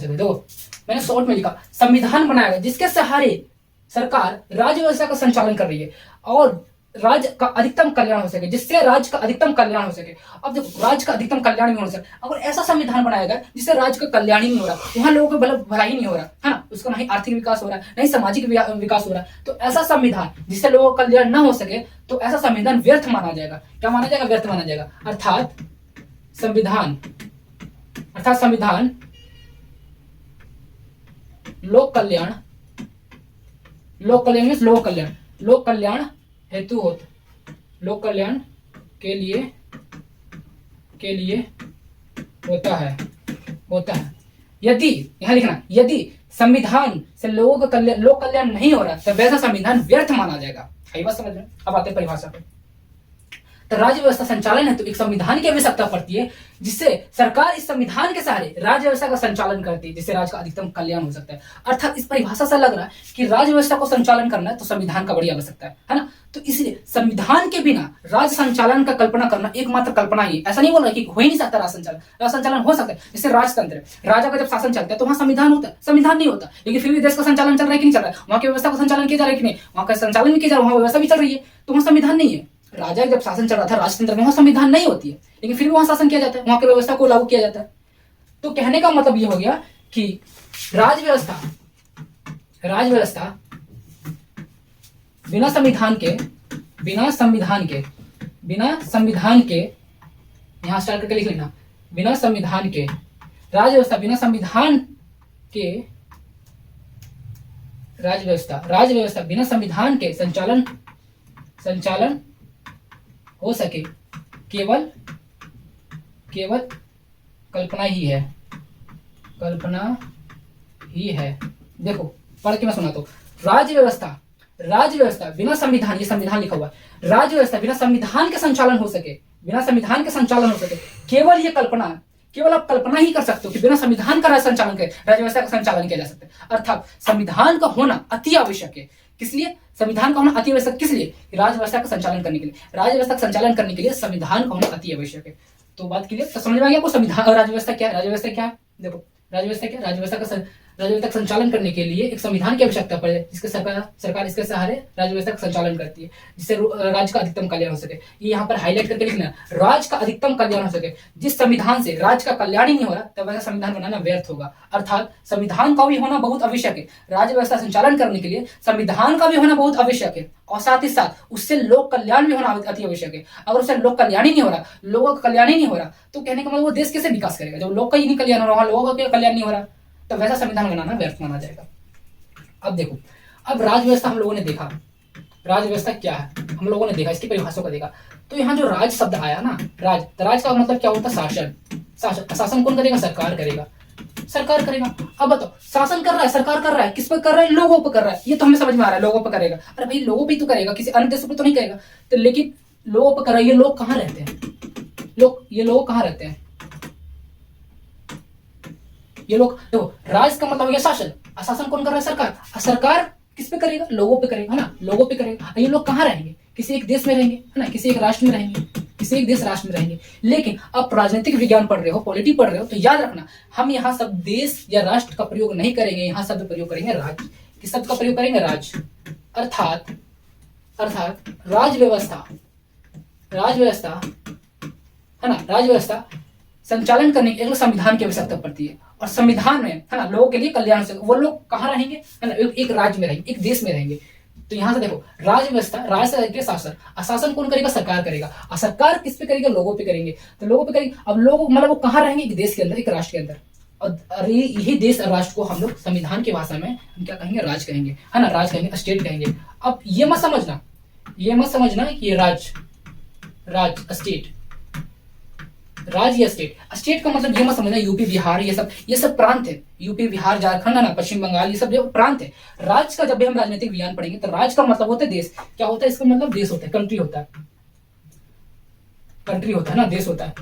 देखो मैंने शॉर्ट में लिखा, संविधान बनाया गया जिसके सहारे सरकार राज्य व्यवस्था का संचालन कर रही है और राज्य का अधिकतम कल्याण हो सके, जिससे राज्य का अधिकतम कल्याण हो सके। अब देखो राज्य का अधिकतम कल्याण भी हो सके, अगर ऐसा संविधान बनाया गया जिससे राज्य का कल्याण ही नहीं हो रहा, वहां लोगों का भलाई नहीं हो रहा है ना, उसका नहीं आर्थिक विकास हो रहा है, नहीं सामाजिक विकास हो रहा है, तो ऐसा संविधान जिससे लोगों का कल्याण न हो सके, तो ऐसा संविधान व्यर्थ माना जाएगा। क्या माना जाएगा? व्यर्थ माना जाएगा। अर्थात संविधान लोक कल्याण हेतु लोक कल्याण के लिए होता है। यदि यहां लिखना, यदि संविधान से लोक कल्याण नहीं हो रहा, तो वैसा संविधान व्यर्थ माना जाएगा। सही बात समझ में? अब आते हैं परिभाषा पे। तो राज्य व्यवस्था संचालन है तो एक संविधान की आवश्यकता पड़ती है, जिससे सरकार इस संविधान के सहारे राज्य व्यवस्था का संचालन करती है, जिससे राज्य का अधिकतम कल्याण हो सकता है। अर्थात इस परिभाषा से लग रहा है कि राज्य व्यवस्था को संचालन करना है तो संविधान का बड़ी आवश्यकता है ना। तो इसलिए संविधान के बिना राज्य संचालन का कल्पना करना एकमात्र कल्पना ही, ऐसा नहीं बोल रहा कि हो ही नहीं सकता राज्य संचालन हो सकता है। जैसे राजतंत्र, राजा का जब शासन चलता है तो वहां संविधान होता है, संविधान नहीं होता, लेकिन फिर भी देश का संचालन चल रहा है कि नहीं चल रहा है, वहां की व्यवस्था का संचालन किया जा रहा है कि नहीं, वहां का संचालन भी किया जा रहा है, वहां व्यवस्था भी चल रही है, तो वहां संविधान नहीं है। राजा जब शासन चल रहा था राजतंत्र में, वहां संविधान नहीं होती है, लेकिन फिर भी वहां शासन किया जाता है, वहां की व्यवस्था को लागू किया जाता है। तो कहने का मतलब यह हो गया कि राज्य व्यवस्था बिना संविधान के यहां स्टार्ट करके लिख लेना, बिना संविधान के राज्य व्यवस्था, बिना संविधान के संचालन हो सके, केवल कल्पना ही है। देखो पढ़ के मैं सुनाता हूं। राज्य व्यवस्था बिना संविधान, ये संविधान लिखा हुआ है, राज्य व्यवस्था बिना संविधान के संचालन हो सके, केवल ये कल्पना, केवल आप कल्पना ही कर सकते हो कि बिना संविधान का राज्य व्यवस्था का संचालन किया जा सकता है। अर्थात संविधान का होना अति आवश्यक है। किस लिए संविधान का होना अति आवश्यक? किस लिए? राज्य व्यवस्था का संचालन करने के लिए। राज्य व्यवस्था का संचालन करने के लिए संविधान का होना अति आवश्यक है। तो बात क्लियर, तो समझ में आ गया आपको संविधान। राज्य व्यवस्था क्या है? राज्य व्यवस्था क्या है? देखो राज्य व्यवस्था क्या है? राज्य व्यवस्था का संचालन करने के लिए एक संविधान की आवश्यकता पड़े, जिसके सरकार इसके सहारे राज्य व्यवस्था का संचालन करती है, जिससे राज्य का अधिकतम कल्याण हो सके। ये यहाँ पर हाईलाइट करके लिखना, राज्य का अधिकतम कल्याण हो सके। जिस संविधान से राज्य का कल्याण ही नहीं हो रहा, तब वैसा संविधान बनाना व्यर्थ होगा। अर्थात संविधान का भी होना बहुत आवश्यक है। राज्य व्यवस्था संचालन करने के लिए संविधान का भी होना बहुत आवश्यक है, और साथ ही साथ उससे लोक कल्याण भी होना अति आवश्यक है। अगर उससे लोक कल्याण ही नहीं हो रहा, लोगों का कल्याण ही नहीं हो रहा, तो कहने का मतलब वो देश कैसे विकास करेगा? जब लोग का ही नहीं कल्याण हो रहा, लोगों का कल्याण नहीं हो रहा, तो वैसा संविधान बनाना व्यर्थ माना जाएगा। अब देखो, अब राज्य व्यवस्था हम लोगों ने देखा, राज्य व्यवस्था क्या है हम लोगों ने देखा, इसकी परिभाषा को देखा। तो यहाँ जो राज शब्द आया ना, राज, तो राज का मतलब क्या होता है? शासन। शासन कौन करेगा? सरकार करेगा, सरकार करेगा। अब बताओ, शासन कर रहा है, सरकार कर रहा है, किस पर कर रहा है? लोगों पर कर रहा है। ये तो हमें समझ में आ रहा है, लोगों पर करेगा। अरे भाई, लोगों पर तो करेगा, किसी अन्य देशों पर तो नहीं करेगा। तो लेकिन लोगों पर कर रहा है, ये लोग कहाँ रहते हैं? ये लोग कहाँ रहते हैं? ये लोग देखो, राज का मतलब हो गया शासन, शासन कौन कर रहा है? सरकार। सरकार किस पे करेगा? लोगों पे करेगा, है ना, लोगों पे करेगा। ये लोग कहाँ रहेंगे? किसी एक देश में रहेंगे, है ना, किसी एक राष्ट्र में रहेंगे, किसी एक देश राष्ट्र में रहेंगे। लेकिन आप राजनीतिक विज्ञान पढ़ रहे हो, पॉलिटी पढ़ रहे हो, तो याद रखना, हम यहाँ सब देश या राष्ट्र का प्रयोग नहीं करेंगे, यहाँ शब्द प्रयोग करेंगे राज्य। किस शब्द का प्रयोग करेंगे? राज्य। अर्थात राज्य व्यवस्था है ना, राज्य व्यवस्था संचालन करने के लिए संविधान की आवश्यकता पड़ती है। और संविधान में, है ना, लोगों के लिए कल्याण से, वो लोग कहाँ रहेंगे? है ना, एक राज्य में रहेंगे, एक देश में रहेंगे। तो यहां से देखो, राज्य व्यवस्था, राज्य से लेकर शासन, शासन कौन करेगा? सरकार करेगा। और सरकार किस पे करेगा? लोगों पे करेंगे। तो लोगों पे करेंगे। अब लोग मतलब वो कहाँ रहेंगे? एक देश के अंदर, एक राष्ट्र के अंदर। और यही देश और राष्ट्र को हम लोग संविधान की भाषा में हम क्या कहेंगे? राज कहेंगे, है ना, राज कहेंगे, स्टेट कहेंगे। अब ये मत समझना कि ये राज, स्टेट, राज्य या स्टेट। स्टेट का मतलब ये मत समझना यूपी बिहार ये सब प्रांत है। यूपी बिहार झारखंड, है ना, पश्चिम बंगाल, ये सब जो प्रांत है। राज्य का जब भी हम राजनीतिक विज्ञान पढ़ेंगे, तो राज्य का मतलब होता है देश। क्या होता है? इसका मतलब देश होता है, कंट्री होता है, ना, देश होता है।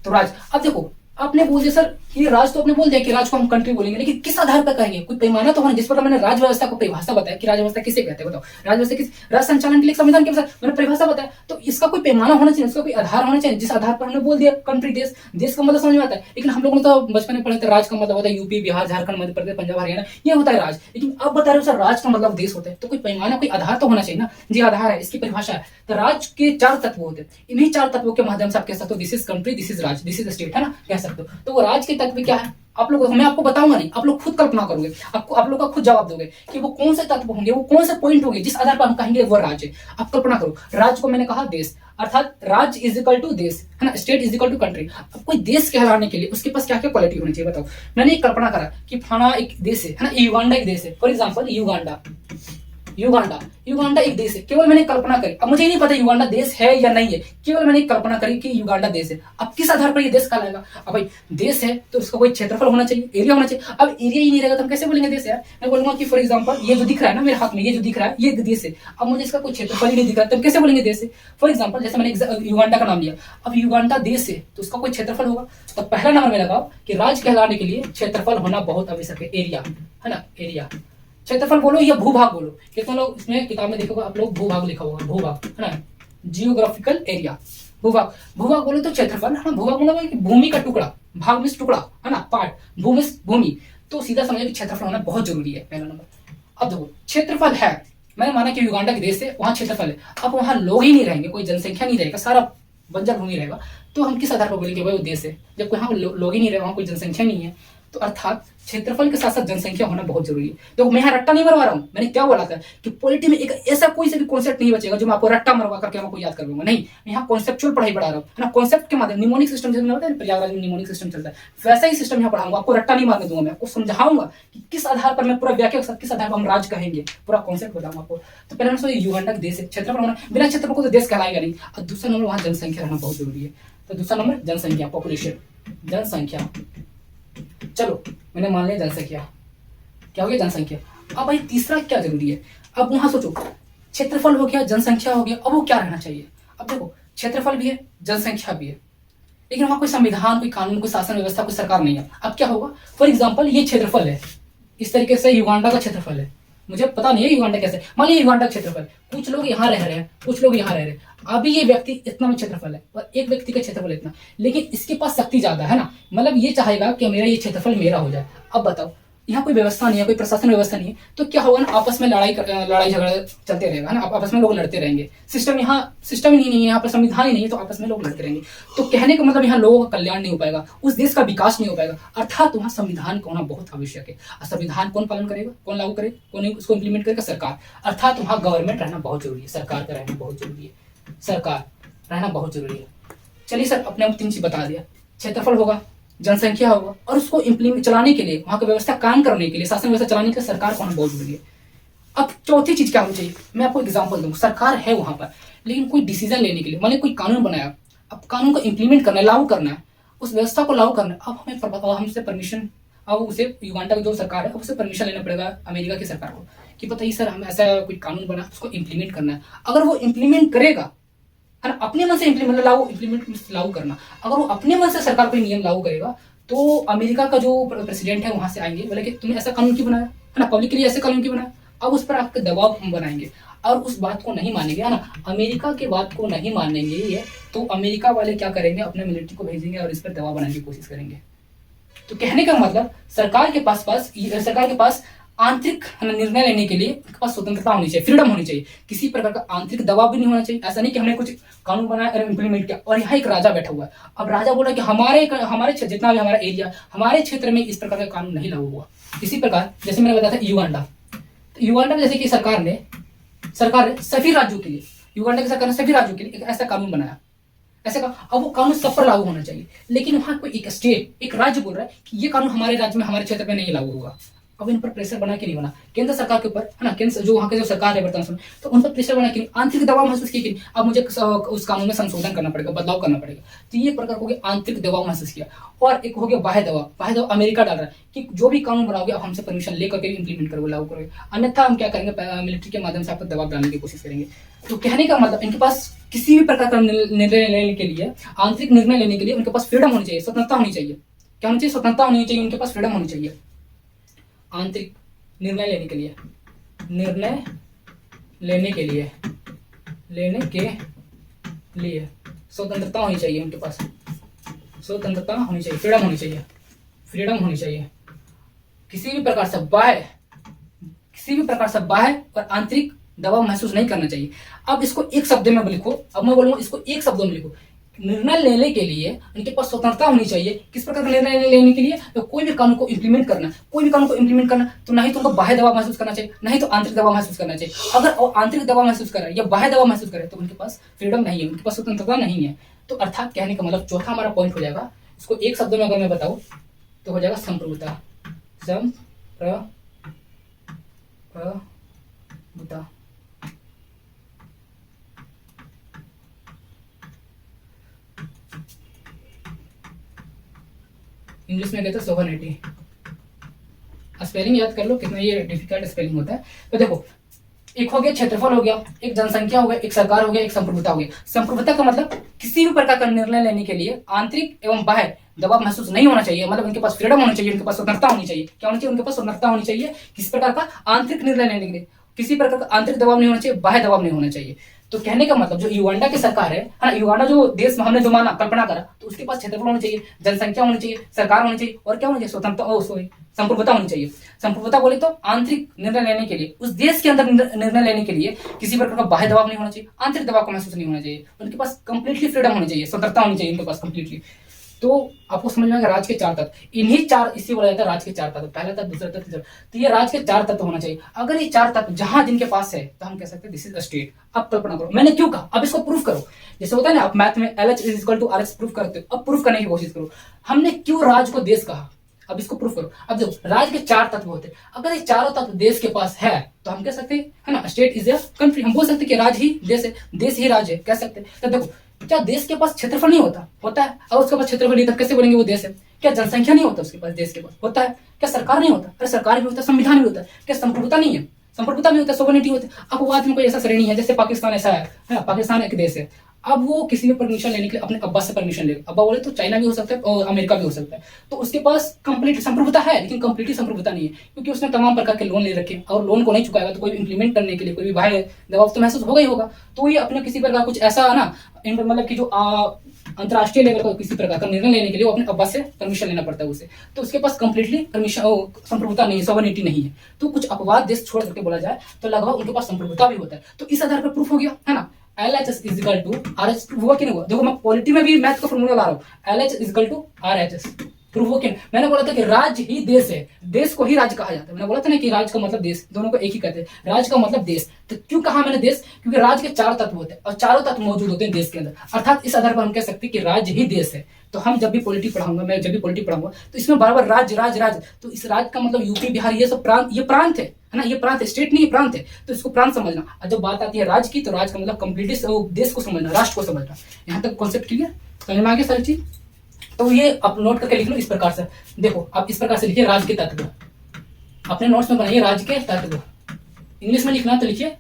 तो राज्य, अब देखो, आपने बोल दिया सर ये राज, तो आपने बोल दिया कि राज को हम कंट्री बोलेंगे, लेकिन किस आधार पर कहेंगे? कोई पैमाना तो होना। जिस पर मैंने राज्य व्यवस्था को परिभाषा बताया कि राज्य व्यवस्था किसे कहते हैं, बताओ। राज्य व्यवस्था किस राज्य संचालन के लिए संविधान के अनुसार मैंने परिभाषा बताया, तो इसका कोई पैमाना होना चाहिए, इसका कोई आधार होना चाहिए, जिस आधार पर हमने बोल दिया कंट्री, देश। देश का मतलब समझ में आता है, लेकिन हम लोगों ने तो बचपन में पढ़े थे, राज का मतलब होता है यूपी बिहार झारखंड मध्य प्रदेश पंजाब हरियाणा, ये होता है राज। लेकिन अब बता रहे हो सर राज का मतलब देश होता है, तो कोई पैमाना, कोई आधार तो होना चाहिए ना। जी आधार है, इसकी परिभाषा है। तो राज के 4 तत्व होते हैं, इन्हीं 4 तत्वों के माध्यम से आप कह सकते हो this is country, this is Raj, this is state, है ना, कह सकते हो। तो वो राज के तत्व क्या है? आप लोग, मैं आपको बताऊंगा नहीं, आप लोग खुद कल्पना करोगे, आप लोग का खुद जवाब दोगे कि वो कौन से तत्व होंगे, वो कौन से पॉइंट होंगे जिस आधार पर हम कहेंगे वो राज्य है। आप कल्पना करो, राज्य को मैंने कहा देश, अर्थात राज्य इज इक्वल टू देश, है ना, state is equal to country. अब कोई देश कहलाने के लिए उसके पास क्या क्या क्वालिटी होनी चाहिए? बताओ। मैंने एक कल्पना करा कि फलाना एक देश है ना, युगांडा एक देश है, फॉर एग्जाम्पल युगांडा एक देश है। केवल मैंने कल्पना करी, अब मुझे नहीं पता युगांडा देश है या नहीं है, केवल मैंने कल्पना करी कि युगांडा देश है। अब किस आधार पर ये देश कहलाएगा? अब भाई देश है तो उसका कोई क्षेत्रफल होना चाहिए, एरिया होना चाहिए। अब एरिया ही नहीं रहेगा तो हम कैसे बोलेंगे देश है? मैं बोलूंगा कि फॉर एग्जाम्पल ये जो दिख रहा है ना मेरे हाथ में, ये जो दिख रहा है ये देश है। अब मुझे इसका कोई क्षेत्रफल ही नहीं दिख रहा, तो हम कैसे बोलेंगे देश है? फॉर एग्जाम्पल जैसे मैंने युगांडा का नाम लिया, अब युगांडा देश है तो उसका कोई क्षेत्रफल होगा। तो पहला नंबर में लगाओ कि राज्य कहलाने के लिए क्षेत्रफल होना बहुत आवश्यक है, एरिया, है ना, एरिया। क्षेत्रफल बोलो या भूभाग बोलो, कितने लोग इसमें किताब में देखोगे आप लोग भूभाग लिखा होगा, भूभाग, है ना, जियोग्राफिकल एरिया, भूभाग बोलो तो क्षेत्रफल, है ना। भूभाग मतलब भूमि का टुकड़ा, भाग में टुकड़ा, है ना, पार्ट, भूमि। तो सीधा समझो कि क्षेत्रफल होना बहुत जरूरी है, पहला नंबर। अब देखो क्षेत्रफल है, मैंने माना कि युगांडा के देश है, वहां क्षेत्रफल है। अब वहां लोग ही नहीं रहेंगे, कोई जनसंख्या नहीं रहेगा, सारा बंजर भूमि रहेगा, तो हम किस आधार पर बोलेंगे भाई वो देश है? जब वहां लोग ही नहीं रहे, वहां कोई जनसंख्या नहीं है, तो अर्थात क्षेत्रफल के साथ साथ जनसंख्या होना बहुत जरूरी है। देखो मैं यहाँ रट्टा नहीं मरवा रहा हूँ, मैंने क्या बोला था कि पॉलिटी में एक ऐसा कोई से भी कॉन्सेप्ट नहीं बचेगा जो मैं आपको रट्टा मरवा करके आपको याद कर लूंगा, नहीं। मैं यहाँ कॉन्सेप्चुअल पढ़ाई पढ़ा रहा हूँ, है ना, कॉन्सेप्ट के माध्यम, निमोनिक सिस्टम जैसे होता है, प्रयागराज में निमोनिक सिस्टम चलता है, वैसा ही सिस्टम यहाँ पढ़ाऊंगा। आपको रट्टा नहीं मारने दूंगा, मैं आपको समझाऊंगा कि किस आधार पर मैं पूरा व्याख्या, किस आधार पर हम राज कहेंगे, पूरा कॉन्सेप्ट बताऊंगा आपको। तो पहले नंबर युगांडा का देश है, क्षेत्रफल होना, बिना क्षेत्रफल को तो देश कहलाएगा नहीं। और दूसरा नंबर वहाँ जनसंख्या रहना बहुत जरूरी है। तो दूसरा नंबर जनसंख्या, पॉपुलेशन, जनसंख्या। चलो मैंने मान लिया जनसंख्या, क्या हो गया? जनसंख्या। अब भाई तीसरा क्या जरूरी है? अब वहां सोचो, क्षेत्रफल हो गया, जनसंख्या हो गया, अब वो क्या रहना चाहिए? अब देखो क्षेत्रफल भी है, जनसंख्या भी है, लेकिन वहां कोई संविधान, कोई कानून, कोई शासन व्यवस्था, कोई सरकार नहीं है। अब क्या होगा? फॉर एग्जाम्पल ये क्षेत्रफल है, इस तरीके से युगांडा का क्षेत्रफल है, मुझे पता नहीं है युगांडा कैसे, मान लीजिए युगांडा का क्षेत्रफल, कुछ लोग यहाँ रह रहे हैं, कुछ लोग यहाँ रह रहे हैं। अभी ये व्यक्ति इतना में क्षेत्रफल है और एक व्यक्ति का क्षेत्रफल इतना, लेकिन इसके पास शक्ति ज्यादा है ना, मतलब ये चाहेगा कि मेरा ये क्षेत्रफल मेरा हो जाए। अब बताओ, यहाँ कोई व्यवस्था नहीं है, कोई प्रशासन व्यवस्था नहीं है, तो क्या होगा ना, आपस में लड़ाई झगड़ा चलते रहेगा ना, आपस में लोग लड़ते रहेंगे। सिस्टम ही नहीं है यहाँ पर, संविधान ही नहीं है, तो आपस में लोग लड़ते रहेंगे। तो कहने का मतलब यहाँ लोगों का कल्याण नहीं हो पाएगा, उस देश का विकास नहीं हो पाएगा। अर्थात वहाँ संविधान का होना बहुत आवश्यक है। और संविधान कौन पालन करेगा, कौन लागू करेगा, कौन उसको इम्प्लीमेंट करेगा? सरकार। अर्थात वहाँ गवर्नमेंट रहना बहुत जरूरी है, सरकार का रहना बहुत जरूरी है, सरकार रहना बहुत जरूरी है। चलिए सर, अपने आप 3 चीज बता दिया, क्षेत्रफल होगा, जनसंख्या होगा, और उसको इम्प्लीमेंट चलाने के लिए, वहां की व्यवस्था काम करने के लिए, शासन व्यवस्था चलाने के लिए सरकार को होना बहुत जरूरी है। अब चौथी चीज क्या होनी चाहिए, मैं आपको एग्जांपल दूंगा। सरकार है वहां पर, लेकिन कोई डिसीजन लेने के लिए, मैंने कोई कानून बनाया, अब कानून को इम्प्लीमेंट करना है, लागू करना है, उस व्यवस्था को लागू करना है। अब हमें हमसे परमिशन, अब उसे युगांडा की जो सरकार है, अब उसे परमिशन लेना पड़ेगा अमेरिका की सरकार को कि बताइए सर, हम ऐसा कोई कानून बना, उसको इम्प्लीमेंट करना है। अगर वो इम्प्लीमेंट करेगा, है ना, अपने मन से इम्प्लीमेंट लागू करना, अगर वो अपने मन से सरकार कोई नियम लागू करेगा, तो अमेरिका का जो प्रेसिडेंट है वहां से आएंगे, बोले कि तुमने ऐसा कानून क्यों बनाया, है ना, पब्लिक के लिए ऐसे कानून क्यों बनाया। अब उस पर आपके दबाव हम बनाएंगे और उस बात को नहीं मानेंगे, है ना, अमेरिका की बात को नहीं मानेंगे ये, तो अमेरिका वाले क्या करेंगे, अपने मिलिट्री को भेजेंगे और इस पर दबाव बनाने की कोशिश करेंगे। तो कहने का मतलब सरकार के पास आंतरिक निर्णय लेने के लिए उनके पास स्वतंत्रता होनी चाहिए, फ्रीडम होनी चाहिए, किसी प्रकार का आंतरिक दबाव भी नहीं होना चाहिए। ऐसा नहीं कि हमने कुछ कानून बनाया और इम्प्लीमेंट किया और यहाँ एक राजा बैठा हुआ है, अब राजा बोला कि हमारे जितना भी हमारा एरिया, हमारे क्षेत्र में इस प्रकार का कानून नहीं लागू हुआ। इसी प्रकार जैसे मैंने बताया था युगांडा, तो युगांडा में जैसे कि सरकार ने सभी राज्यों के लिए, युगांडा की सरकार ने सभी राज्यों के लिए एक ऐसा कानून बनाया, ऐसे का, अब वो कानून सब पर लागू होना चाहिए। लेकिन वहां कोई एक राज्य बोल रहा है कि ये कानून हमारे राज्य में, हमारे क्षेत्र में नहीं लागू होगा। अब इन पर प्रेशर बना के नहीं बना केंद्र सरकार के ऊपर, है ना, केंद्र जो वहाँ के जो सरकार है वर्तमान समय, तो उन पर प्रेशर बना के नहीं, आंतरिक दबाव महसूस किया कि अब मुझे उस कानून में संशोधन करना पड़ेगा, बदलाव करना पड़ेगा। तो ये प्रकार हो गया आंतरिक दबाव महसूस किया। और एक हो गया बाह्य दबाव अमेरिका डाल रहा है कि जो भी कानून बनाओगे आप हमसे परमिशन लेकर के इंप्लीमेंट करोगे, लागू करोगे, अन्यथा हम क्या करेंगे, मिलिट्री के माध्यम से आप पर दबाव डालने की कोशिश करेंगे। तो कहने का मतलब इनके पास किसी भी प्रकार का निर्णय लेने के लिए, आंतरिक निर्णय लेने के लिए उनके पास फ्रीडम होनी चाहिए, स्वतंत्रता होनी चाहिए। क्या होनी चाहिए? स्वतंत्रता होनी चाहिए, उनके पास फ्रीडम होनी चाहिए। आंतरिक निर्णय लेने के लिए, स्वतंत्रता होनी चाहिए उनके पास, स्वतंत्रता होनी चाहिए, फ्रीडम होनी चाहिए। किसी भी प्रकार से बाह्य और आंतरिक दबाव महसूस नहीं करना चाहिए। अब इसको एक शब्द में लिखो, अब मैं बोलूंगा इसको एक शब्दों में लिखो, निर्णय लेने के लिए उनके पास स्वतंत्रता होनी चाहिए। किस प्रकार का निर्णय लेने के लिए? तो कोई भी कानून को इम्प्लीमेंट करना, तो नहीं तो उनको बाह्य दबाव महसूस करना चाहिए, नहीं तो आंतरिक दबाव महसूस करना चाहिए। अगर वो आंतरिक दबाव महसूस कर रहा है या बाह्य दबाव महसूस कर रहा है, तो उनके पास फ्रीडम नहीं है, उनके पास स्वतंत्रता नहीं है। तो अर्थात कहने का मतलब चौथा हमारा पॉइंट हो जाएगा, इसको एक शब्द में अगर मैं बताऊं तो हो जाएगा संप्रभुता। इंग्लिश में कहते हैं सोवरेनिटी। स्पेलिंग याद कर लो, कितना ये डिफिकल्ट स्पेलिंग होता है। तो देखो, एक हो गया क्षेत्रफल हो गया, एक जनसंख्या हो गया, एक सरकार हो गया, एक संप्रभुता हो गया। संप्रभुता का मतलब किसी भी प्रकार का निर्णय लेने के लिए आंतरिक एवं बाह्य दबाव महसूस नहीं होना चाहिए, मतलब उनके पास फ्रीडम होनी चाहिए, उनके पास स्वतंत्रता होनी चाहिए। क्या होनी चाहिए? उनके पास स्वतंत्रता होनी चाहिए। किसी प्रकार का आंतरिक निर्णय लेने के लिए किसी प्रकार का आंतरिक दबाव नहीं होना चाहिए, बाह्य दबाव नहीं होना चाहिए। तो कहने का मतलब जो युगांडा की सरकार है ना, युगांडा जो देश हमने जो माना, कल्पना करा, तो उसके पास क्षेत्रफल होना चाहिए, जनसंख्या होनी चाहिए, सरकार होनी चाहिए, और क्या होना चाहिए? स्वतंत्रता, संप्रभुता होनी चाहिए। संप्रभुता बोले तो आंतरिक निर्णय लेने के लिए, उस देश के अंदर निर्णय लेने के लिए किसी प्रकार का बाह्य दबाव नहीं होना चाहिए, आंतरिक दबाव का महसूस नहीं होना चाहिए, उनके पास कंप्लीटली फ्रीडम होनी चाहिए, स्वतंत्रता होनी चाहिए उनके पास कंप्लीटली। तो आपको समझ में आएगा राज के 4 तत्व, इन्हीं 4, इसी बोला जाता है राज के 4 तत्व, पहला तत्व, दूसरा तत्व, तीसरा। तो ये राज के 4 तत्व होना चाहिए। अगर ये 4 तत्व जहां जिनके पास है, तो हम कह सकते हैं दिस इज अ स्टेट। अब कल्पना करो, मैंने क्यों कहा, अब इसको प्रूफ करो। जैसे होता है ना, आप मैथ में LH is equal to RH proof करते हो, अब प्रूफ करने की कोशिश करो, हमने क्यों राज को देश कहा, अब इसको प्रूफ करो। अब देखो, राज के 4 तत्व होते हैं, अगर ये चारों तत्व देश के पास है, तो हम कह सकते हैं, है ना, स्टेट इज अ कंट्री। हम बोल सकते हैं कि राज ही देश है, देश ही राज है, कह सकते हैं। तो देखो, क्या देश के पास क्षेत्रफल नहीं होता है? अगर उसके पास क्षेत्रफल नहीं, तब कैसे बोलेंगे वो देश है? क्या जनसंख्या नहीं होता उसके पास, देश के पास होता है? क्या सरकार नहीं होता? अरे सरकार भी होता है, संविधान भी होता है। क्या संप्रभुता नहीं है? संप्रभुता भी होता है, सोवरेनिटी होता है। अब बाद में कोई ऐसा श्रेणी है, जैसे पाकिस्तान ऐसा है ना, पाकिस्तान एक देश है, अब वो किसी भी परमिशन लेने के लिए अपने अब्बा से परमिशन लेगा। अब्बा बोले तो चाइना भी हो सकता है और अमेरिका भी हो सकता है। तो उसके पास कंप्लीट संप्रभुता है, लेकिन कंप्लीटली संप्रभुता नहीं है, क्योंकि उसने तमाम प्रकार के लोन ले रखे हैं और लोन को नहीं चुकाएगा तो कोई इंप्लीमेंट करने के लिए कोई भी बाह्य दबाव तो महसूस होगा ही होगा। तो ये अपने किसी प्रकार कुछ ऐसा है ना, मतलब कि जो अंतर्राष्ट्रीय लेवल का किसी प्रकार का निर्णय लेने के लिए वो अपने अब्बा से परमिशन लेना पड़ता है उसे। तो उसके पास कंप्लीटली परमिशन संप्रभुता नहीं है, सॉवरेनिटी नहीं है। तो कुछ अपवाद देश छोड़ करके बोला जाए तो लगभग उनके पास संप्रभुता भी होता है। तो इस आधार पर प्रूफ हो गया है ना, LHS is equal to RH। Proof हुआ कि नहीं हुआ? देखो मैं पॉलिटी में भी मैथ का फॉर्मूला ला रहा हूँ, LH is equal to RHS। Proof हो कि नहीं? मैंने बोला था कि राज्य ही देश है, देश को ही राज्य कहा जाता है। मैंने बोला था ना कि राज्य का मतलब देश, दोनों को एक ही कहते हैं। राज्य का मतलब देश। तो क्यों कहा मैंने देश? क्योंकि राज्य के 4 तत्व होते हैं और चारों तत्व मौजूद होते हैं देश के अंदर। अर्थात इस आधार पर हम कह सकते हैं कि राज्य ही देश है। तो हम जब भी पॉलिटी पढ़ाऊंगा, मैं जब भी पॉलिटी पढ़ाऊंगा तो इसमें बार बार राज्य राज्य राज्य, तो इस राज्य का मतलब यूपी बिहार ये सब प्रांत, ये प्रांत है ना, ये प्रांत है, स्टेट नहीं, प्रांत है। तो इसको प्रांत समझना। और जब बात आती है राज्य की, तो राज्य का मतलब कंप्लीटली देश को समझना, राष्ट्र को समझना। यहाँ तक कॉन्सेप्ट क्लियर, समझ में आ गया सारी चीज? तो ये आप नोट करके लिख लो इस प्रकार से। देखो आप इस प्रकार से लिखिए राज्य के तत्व, अपने नोट्स में बनाइए राज्य के तत्व। इंग्लिश में लिखना तो लिखिए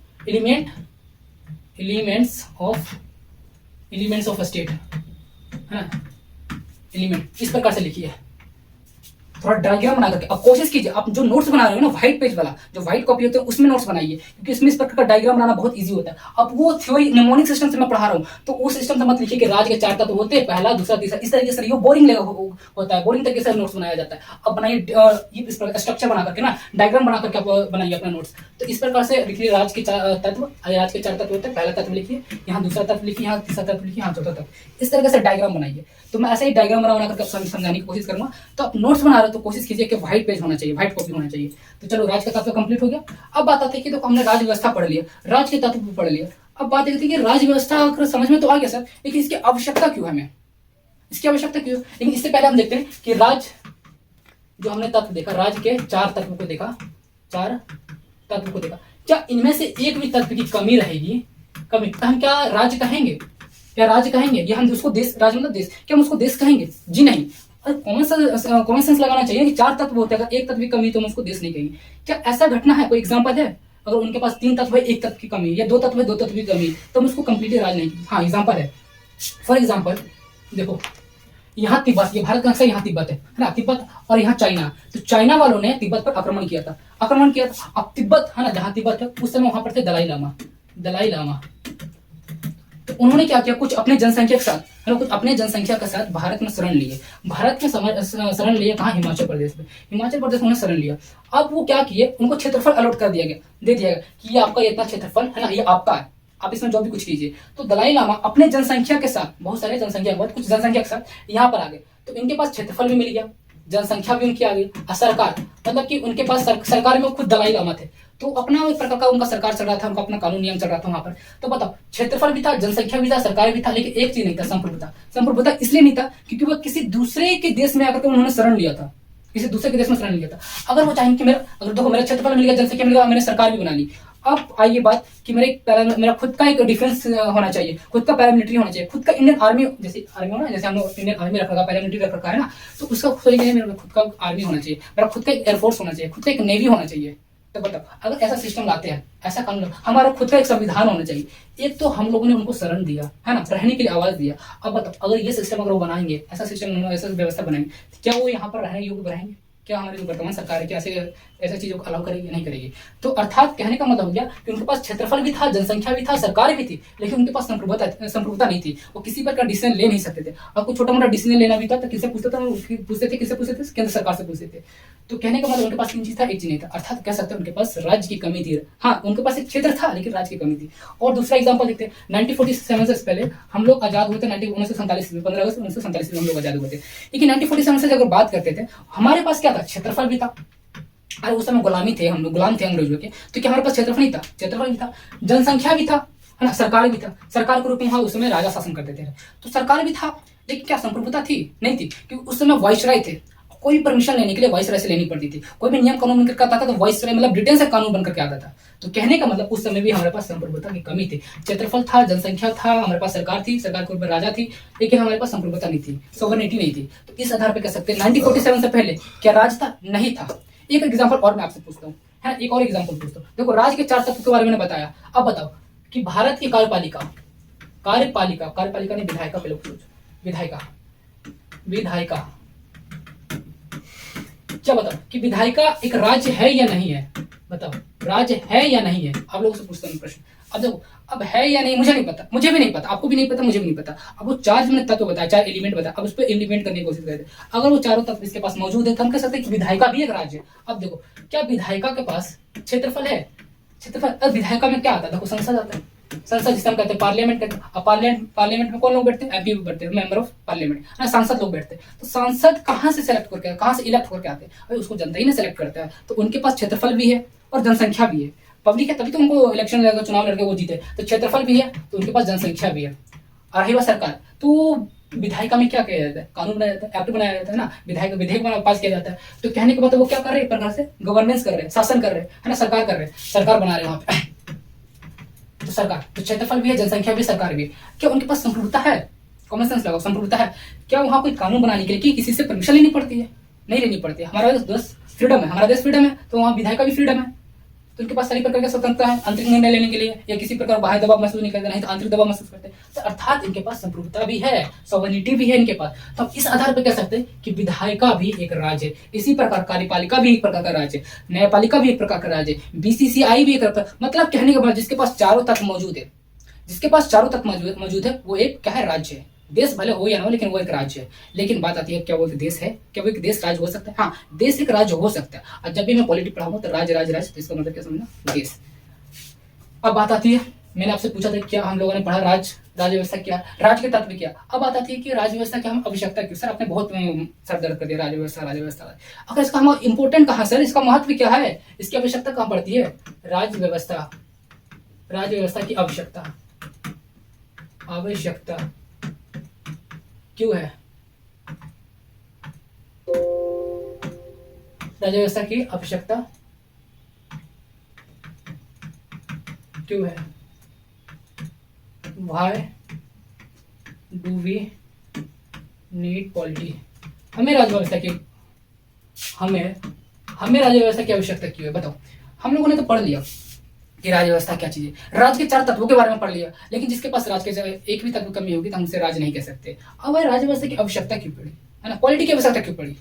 एलिमेंट्स ऑफ स्टेट, है ना, एलिमेंट। इस प्रकार से लिखिए, थोड़ा डायग्राम बना करके। अब कोशिश कीजिए, आप जो नोट्स बना रहे हो ना व्हाइट पेज वाला, जो व्हाइट कॉपी होते हैं उसमें नोट्स बनाइए, क्योंकि इसमें इस प्रकार का डायग्राम बनाना बहुत इजी होता है। अब वो थ्योरी निमोनिक सिस्टम से मैं पढ़ा रहा हूँ, तो उस सिस्टम से मत लिखिए कि राज्य के 4 तत्व होते हैं, पहला दूसरा तीसरा, इस तरीके से बोरिंग होता है, बोरिंग तरीके से नोट्स बनाया जाता है। अब बनाइए स्ट्रक्चर बना करके ना, डायग्राम बना करके आप बनाइए अपना नोट्स। तो इस प्रकार से लिखिए राज्य के 4 तत्व, राज्य के 4 तत्व होते हैं, पहला तत्व लिखिए, यहाँ दूसरा तत्व लिखिए, यहाँ तीसरा तत्व लिखिए, यहाँ चौथा तत्व। इस तरीके से डायग्राम बनाइए। तो मैं ऐसे ही डायग्राम बना करके समझाने की कोशिश करूंगा। तो आप नोट्स बना रहे हो तो कोशिश कीजिए कि व्हाइट पेज होना चाहिए, व्हाइट कॉपी होना चाहिए। तो चलो राज्य का तत्व कंप्लीट हो गया। अब बात आती है कि तो हमने राज्य व्यवस्था पढ़ लिया, राज्य के तत्व भी पढ़ लिया। अब बात ये थी कि राज्य व्यवस्था समझ में तो आ गया सर, लेकिन इसकी आवश्यकता क्यों है हमें, इसकी आवश्यकता क्यों? लेकिन इससे पहले हम देखते हैं कि राज्य, जो हमने तत्व देखा, राज्य के 4 तत्व को देखा, 4 तत्व को देखा, क्या इनमें से एक भी तत्व की कमी रहेगी, कमी, तो हम क्या राज्य कहेंगे? क्या राज्य कहेंगे? या हम उसको देश, राज्य मतलब देश, क्या हम उसको देश कहेंगे? जी नहीं। और कॉमन सेंस लगाना चाहिए कि 4 तत्व होते हैं, अगर एक तत्व की कमी तो हम उसको देश नहीं कहेंगे। क्या ऐसा घटना है? कोई एग्जांपल है? अगर उनके पास 3 तत्व है, 1 तत्व की कमी, या 2 तत्व है, 2 तत्व की कमी, तो हम उसको कंप्लीटली राज्य नहीं। हाँ एग्जाम्पल है, फॉर एग्जाम्पल देखो यहाँ तिब्बत, ये भारत का नक्शा, यहाँ तिब्बत है ना, तिब्बत, और यहाँ चाइना। तो चाइना वालों ने तिब्बत पर आक्रमण किया था, अब तिब्बत है ना, जहाँ तिब्बत है उस समय वहां पर थे दलाई लामा। तो उन्होंने क्या किया, कुछ अपने जनसंख्या के साथ, कुछ अपने जनसंख्या के साथ भारत में शरण लिए। भारत में शरण लिए कहाँ? हिमाचल प्रदेश में। हिमाचल प्रदेश में शरण लिया। अब वो क्या किए, उनको क्षेत्रफल अलॉट कर दिया गया, दे दिया गया कि ये आपका इतना क्षेत्रफल है ना, ये आपका है, आप इसमें जो भी कुछ कीजिए। तो दलाई लामा अपने जनसंख्या के साथ, बहुत सारे जनसंख्या के बाद कुछ जनसंख्या के साथ यहाँ पर आ गए। तो इनके पास क्षेत्रफल भी मिल गया, जनसंख्या भी उनकी आ गई, और सरकार, मतलब कि उनके पास सरकार में खुद दलाई लामा थे, तो अपना एक प्रकार का उनका सरकार चल रहा था, उनका अपना कानून नियम चल रहा था वहां पर। तो बताओ, क्षेत्रफल भी था, जनसंख्या भी था, सरकार भी था, लेकिन एक चीज नहीं था, संप्रभुता इसलिए नहीं था क्योंकि वह किसी दूसरे के देश में आकर के उन्होंने शरण लिया था, किसी दूसरे के देश में शरण लिया था। अगर वो चाहेंगे कि अगर देखो मेरा क्षेत्रफल मिल गया, जनसंख्या मिल गया, मैंने सरकार भी बना ली। अब आइए बात कि मेरा खुद का एक डिफेंस होना चाहिए, खुद का पैरामिलिट्री होना चाहिए, खुद का इंडियन आर्मी, जैसे आर्मी होना, जैसे हम लोग इंडियन आर्मी रख रखा, पैरामिलिट्री रख रखा है ना, तो उसका मेरा खुद का आर्मी होना चाहिए, मेरा खुद का एक एयरफोर्स होना चाहिए, खुद का एक नेवी होना चाहिए। तो बताओ, अगर ऐसा सिस्टम लाते हैं, ऐसा कानून, हमारा खुद का एक संविधान होना चाहिए। एक तो हम लोगों ने उनको शरण दिया है ना, रहने के लिए आवाज दिया। अब बताओ, अगर ये सिस्टम अगर वो बनाएंगे, ऐसा सिस्टम, ऐसा व्यवस्था बनाएंगे, तो क्या वो यहाँ पर रहने योग्य रहेंगे? क्या हमारी जो वर्तमान सरकार है क्या ऐसे चीजों को अलाउ करेगी? नहीं करेगी। तो अर्थात कहने का मतलब हो गया कि उनके पास क्षेत्रफल भी था, जनसंख्या भी था, सरकार भी थी, लेकिन उनके पास संप्रभुता नहीं थी। वो किसी प्रकार डिसीजन ले नहीं सकते थे। और कुछ छोटा मोटा डिसीजन लेना भी था तो किससे पूछते थे? केंद्र सरकार से पूछते थे। तो कहने का मतलब उनके पास 3 चीज था, एक चीज नहीं था। अर्थात कह सकते हैं उनके पास राज्य की कमी थी। हाँ, उनके पास एक क्षेत्र था लेकिन राज्य की कमी थी। और दूसरा एग्जाम्पल देखते हैं, 1947 से पहले हम लोग आजाद हुए थे, 1947 में, 15 अगस्त 1947 में हम लोग आजाद हुए थे। लेकिन 1947 से अगर बात करते थे, हमारे पास क्या था? क्षेत्रफल भी था। अरे उस समय गुलामी थे, हम लोग गुलाम थे अंग्रेजों के, तो क्या हमारे पास क्षेत्रफल नहीं था? क्षेत्रफल भी था, जनसंख्या भी था, है ना, सरकार भी था। सरकार के रूप में वहां उस समय राजा शासन करते थे, तो सरकार भी था, लेकिन क्या संप्रभुता थी? नहीं थी, क्योंकि उस समय वाइसराय थे। कोई परमिशन लेने के लिए वाइसराय से लेनी पड़ती थी। कोई भी नियम कानून बनकर के आता था तो वाइसराय मतलब ब्रिटेन से कानून बनकर के आता था। तो कहने का मतलब उस समय भी हमारे पास संप्रभुता की कमी थी। क्षेत्रफल था, जनसंख्या था, हमारे पास सरकार थी, सरकार के ऊपर राजा थी, लेकिन हमारे पास संप्रभुता नहीं थी, सॉवरेनिटी नहीं थी। तो इस आधार पर कह सकते हैं 1947 से पहले क्या राज था? नहीं था। एक एग्जाम्पल और मैं आपसे पूछता हूँ, है एक और एग्जाम्पल पूछता हूँ। देखो, राज्य के 4 तत्व के बारे में बताया। अब बताओ कि भारत की कार्यपालिका, कार्यपालिका, कार्यपालिका नहीं विधायिका, पहले सोचो, विधायिका, विधायिका। क्या बताओ कि विधायिका एक राज्य है या नहीं है? बताओ, राज्य है या नहीं है? आप लोगों से पूछता हूँ प्रश्न। अब देखो, अब है या नहीं मुझे नहीं पता, मुझे भी नहीं पता, आपको भी नहीं पता, मुझे भी नहीं पता। अब वो चार मैंने तत्व बताया, चार एलिमेंट बताया, अब उस पर इम्प्लीमेंट करने की कोशिश करते हैं। अगर वो चारों तत्व इसके पास मौजूद है तो हम कह सकते हैं कि विधायिका भी एक राज्य है। अब देखो, क्या विधायिका के पास क्षेत्रफल है? क्षेत्रफल। अब विधायिका में क्या आता है? देखो, संसद आता है, संसद जिसे हम कहते हैं पार्लियामेंट कहते हैं। अब पार्लियामेंट में कौन लोग बैठते हैं? एमपी बैठते हैं, मेंबर ऑफ पार्लियामेंट, है ना, सांसद लोग बैठते हैं। तो सांसद कहाँ से सेलेक्ट करके, कहाँ से इलेक्ट करके आते हैं? अरे उसको जनता ही नहीं सेलेक्ट करता है, तो उनके पास क्षेत्रफल भी है और जनसंख्या भी है। पब्लिक है तभी तो उनको इलेक्शन लड़के, चुनाव लड़के वो जीते। तो क्षेत्रफल भी है तो उनके पास जनसंख्या भी है। और रही बात सरकार, तो विधायिका में क्या किया जाता है? कानून बनाया जाता है, एक्ट बनाया जाता है ना, विधायक विधेयक पास किया जाता है। तो कहने के मतलब वो क्या कर रहे हैं? एक प्रकार से गवर्नेंस कर रहे हैं, शासन कर रहे हैं, है ना, सरकार कर रहे हैं, सरकार बना रहे हैं वहां पे। तो सरकार, तो क्षेत्रफल भी है, जनसंख्या भी, सरकार भी है। क्या उनके पास संप्रभुता है? कॉमन सेंस लगाओ, संप्रभुता है। क्या वहां कोई कानून बनाने के लिए कि किसी से परमिशन लेनी पड़ती है? नहीं लेनी पड़ती है। हमारा देश फ्रीडम है, हमारा देश फ्रीडम है, तो वहां विधायक का भी फ्रीडम है। तो उनके पास सभी प्रकार की स्वतंत्रता है आंतरिक निर्णय लेने के लिए, या किसी प्रकार बाहर दबाव महसूस नहीं करते, नहीं तो आंतरिक दबाव महसूस करते। तो अर्थात इनके पास संप्रभुता भी है, सॉवरेनिटी भी है इनके पास। तो हम इस आधार पर कह सकते हैं कि विधायिका भी एक राज्य है। इसी प्रकार कार्यपालिका भी एक प्रकार का राज्य है, न्यायपालिका भी एक प्रकार का राज्य है, बीसीसीआई भी एक प्रकार, मतलब कहने के बाद जिसके पास चारों तत्व मौजूद है, जिसके पास चारों तत्व मौजूद है, वो एक क्या है? राज्य है। देश भले हो या ना हो, लेकिन वो एक राज्य है। लेकिन बात आती है, क्या वो एक देश है? क्या वो एक देश राज्य हो सकता है? हाँ, देश एक राज्य हो सकता है। और जब भी मैं पॉलिटिक्स पढ़ाऊंगा तो राज्य राज्य राज्य, तो इसका मतलब क्या समझना? देश। अब बात आती है, मैंने आपसे पूछा था क्या हम लोगों ने पढ़ा राज्य व्यवस्था क्या, राज्य के तत्व क्या। अब बात आती है कि राज्य व्यवस्था की हम आवश्यकता क्यों? सर आपने बहुत सर दर्द कर दिया, राज्य व्यवस्था, राज्य व्यवस्था। अगर इसका हम इंपोर्टेंट कहाँ सर, इसका महत्व क्या है, इसकी आवश्यकता कहाँ पड़ती है? राज्य व्यवस्था, राज्य व्यवस्था की आवश्यकता, आवश्यकता क्यों है? राज्य व्यवस्था की आवश्यकता क्यों है? Why do we need polity? हमें राज्य व्यवस्था की, हमें राज्य व्यवस्था की आवश्यकता क्यों है? बताओ। हम लोगों ने तो पढ़ लिया कि राज्य व्यवस्था क्या चीज है, राज्य के चार तत्वों के बारे में पढ़ लिया, लेकिन जिसके पास राज्य के एक भी तत्व कमी होगी तो हम उसे राज्य नहीं कह सकते। अब भाई राज्य व्यवस्था की आवश्यकता क्यों पड़ी, है ना, पॉलिटी की आवश्यकता क्यों पड़ी?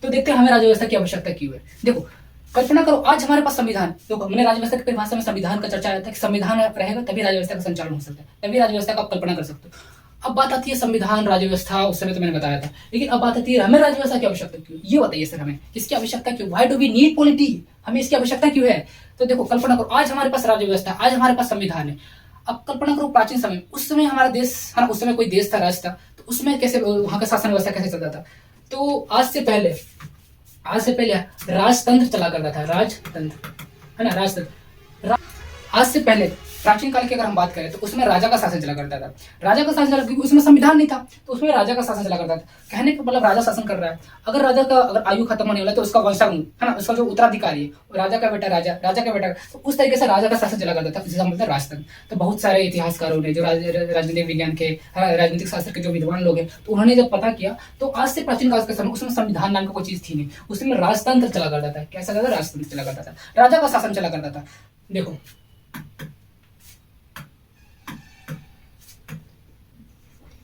तो देखते हैं हमें राज्य व्यवस्था की आवश्यकता क्यों है। देखो, कल्पना करो आज हमारे पास संविधान, देखो मैंने राज्य व्यवस्था की परिभाषा में संविधान का चर्चा आया था कि संविधान रहेगा तभी राज्य व्यवस्था का संचालन हो सकता है, तभी राज्य व्यवस्था का आप कल्पना कर सकते हो। अब बात आती है संविधान, राज्य व्यवस्था, उस समय तो मैंने बताया था, लेकिन अब बात आती है हमें राज्य व्यवस्था की आवश्यकता क्यों? ये बताइए सर, हमें इसकी आवश्यकता क्यों? Why do we need polity? हमें इसकी आवश्यकता क्यों है? तो देखो, कल्पना करो आज हमारे पास राज्य व्यवस्था, आज हमारे पास संविधान है। अब कल्पना करो प्राचीन समय, उस समय हमारा देश, है ना, उस समय कोई देश था, राज्य था, तो उसमें कैसे वहां का शासन व्यवस्था कैसे चलता था? तो आज से पहले राजतंत्र चला करता था, राजतंत्र, है ना, राजतंत्र। आज से पहले प्राचीन काल की अगर हम बात करें तो उसमें राजा का शासन चला करता था। राजा का शासन चला क्योंकि उसमें संविधान नहीं था, तो उसमें राजा का शासन चला करता था। कहने का मतलब राजा शासन कर रहा है। अगर राजा का अगर आयु खत्म होने वाला है तो उसका वंशाणु, है ना, उसका जो उत्तराधिकारी है, राजा का बेटा राजा, राजा का बेटा, तो उस तरीके से राजा का शासन चला करता था, जिसे हम बोलते हैं राजतंत्र। तो बहुत सारे इतिहासकारों ने, जो राजनीतिक विज्ञान के, राजनीतिक शास्त्र के जो विद्वान लोग हैं, तो उन्होंने जब पता किया तो आज से प्राचीन काल के समय उसमें संविधान नाम का कोई चीज थी नहीं, उसमें राजतंत्र चला करता था। कैसा करता था? राजतंत्र चला करता था, राजा का शासन चला करता था। देखो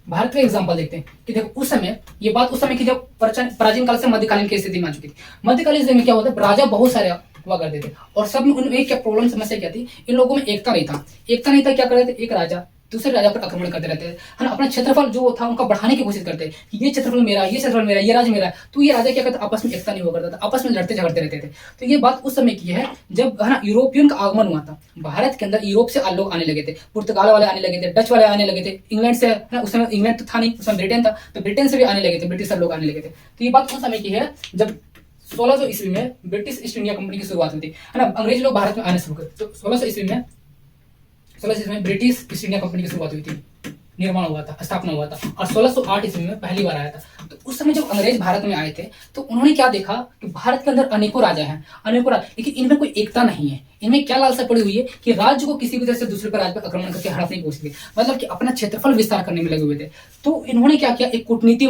भारत का एग्जांपल देखते हैं कि देखो उस समय, ये बात उस समय की जब प्राचीन काल से मध्यकालीन की स्थिति में आ चुकी थी। मध्यकालीन स्थिति में क्या होता है, राजा बहुत सारे हुआ करते थे और सब में उनमें क्या प्रॉब्लम, समस्या क्या थी, इन लोगों में एकता नहीं था। एकता नहीं था, क्या करते थे, एक राजा दूसरे राजा पर आक्रमण करते रहते हैं, है ना, अपना क्षेत्रफल जो था उनका बढ़ाने की कोशिश करते हैं कि ये क्षेत्रफल मेरा, ये क्षेत्रफल मेरा, ये राज्य मेरा। तो ये राजा क्या करते, आपस में एकता नहीं हुआ करता था, आपस में लड़ते झगड़ते रहते थे। तो ये बात उस समय की है जब, है ना, यूरोपियन का आगमन हुआ था भारत के अंदर। यूरोप से लोग आने लगे थे, पुर्तगाल वाले आने लगे थे, डच वाले आने लगे थे, इंग्लैंड से, है ना, उस समय इंग्लैंड तो था नहीं, उस समय ब्रिटेन था, तो ब्रिटेन से भी आने लगे थे, ब्रिटिश लोग आने लगे थे। तो ये बात उस समय की है जब 1600 ईस्वी में ब्रिटिश ईस्ट इंडिया कंपनी की शुरुआत हुई थी, है ना, अंग्रेज लोग भारत में आने शुरू कर। तो 1600 ईस्वी में ब्रिटिश ईस्ट इंडिया कंपनी की शुरुआत हुई थी, निर्माण हुआ था, स्थापना हुआ था, और 1608 ईस्वी में पहली बार आया था। तो उस समय जब अंग्रेज भारत में आए थे तो उन्होंने क्या देखा कि भारत के अंदर अनेकों राजा हैं, अनेकों राजा, लेकिन इनमें कोई एकता नहीं है। इनमें क्या लालसा पड़ी हुई है कि राज्य को किसी भी तरह से दूसरे पर राज्य पर आक्रमण करके हड़पने की कोशिश की, मतलब कि अपना क्षेत्रफल विस्तार करने में लगे हुए थे। तो इन्होंने क्या किया, एक कूटनीति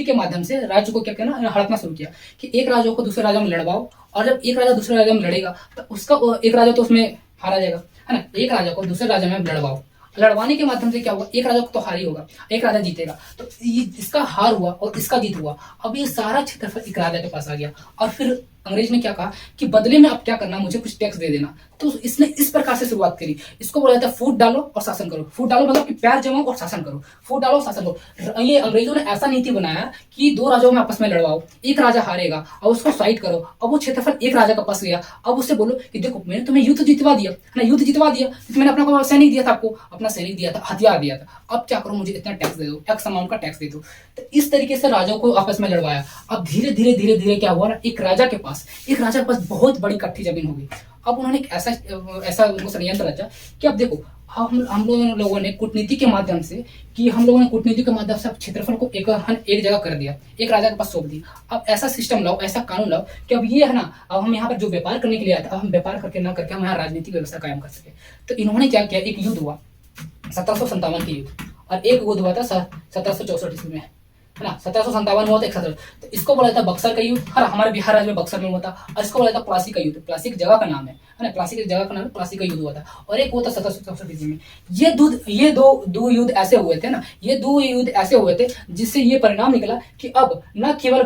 के माध्यम से राज्य को क्या किया, हड़पना शुरू किया कि एक राजा को दूसरे राजा में लड़वाओ, और जब एक राजा दूसरे राजा में लड़ेगा तो उसका एक राजा तो उसमें हारा जाएगा, है ना, एक राजा को दूसरे राजा में लड़वाओ, लड़वाने के माध्यम से क्या होगा, एक राजा तो हार ही होगा, एक राजा जीतेगा, तो इसका हार हुआ और इसका जीत हुआ। अब ये सारा क्षेत्रफल एक राजा के पास आ गया और फिर अंग्रेज ने क्या कहा कि बदले में अब क्या करना, मुझे कुछ टैक्स दे देना। तो इसने इस प्रकार से शुरुआत करी। इसको बोला जाता है फूट डालो और शासन करो। फूट डालो मतलब कि प्यार जमाओ और शासन करो, फूट डालो शासन करो। ये अंग्रेजों ने ऐसा नीति बनाया कि दो राजाओं में आपस में लड़वाओ, एक राजा हारेगा और उसको साइड करो। अब वो क्षेत्रफल एक राजा का पास गया। अब उससे बोलो कि देखो मैंने तुम्हें युद्ध जितवा दिया है ना, युद्ध जितवा दिया, मैंने अपना सैनिक दिया था, आपको अपना सैनिक दिया था, हथियार दिया था, अब क्या करो, मुझे इतना टैक्स दे दो, एक्स अमाउंट का टैक्स दे दो। तो इस तरीके से राजाओं को आपस में लड़वाया। अब धीरे धीरे धीरे धीरे क्या हुआ ना, एक राजा के पास बहुत बड़ी कट्ठी जमीन हो गई। अब उन्होंने एक ऐसा उनको षड्यंत्र रचा कि अब देखो हम लोगों ने कूटनीति के माध्यम से अब क्षेत्रफल को एक जगह कर दिया, एक राजा के पास सौंप दी। अब ऐसा सिस्टम लाओ, ऐसा कानून लाओ कि अब ये है ना, अब हम यहाँ पर जो व्यापार करने के लिए आए थे, अब हम व्यापार करके ना करके हम यहाँ राजनीतिक व्यवस्था कायम कर सके। तो इन्होंने क्या किया, एक युद्ध हुआ 1757 के युद्ध, और एक युद्ध हुआ था 1764 ईस्वी में, है ना। 1757 हुआ था 17, तो इसको बोला जाता बक्सर का युद्ध, है ना, हमारे बिहार राज्य में बक्सर में हुआ था। और इसको बोला जाता प्लासी का युद्ध, प्लासी जगह का नाम है ना, प्लासी की जगह का नाम है, प्लासी का युद्ध हुआ था। और एक हुआ था 1764 ईस्वी में। ये दो युद्ध ऐसे हुए थे ना, ये दो युद्ध ऐसे हुए थे जिससे ये परिणाम निकला कि अब न केवल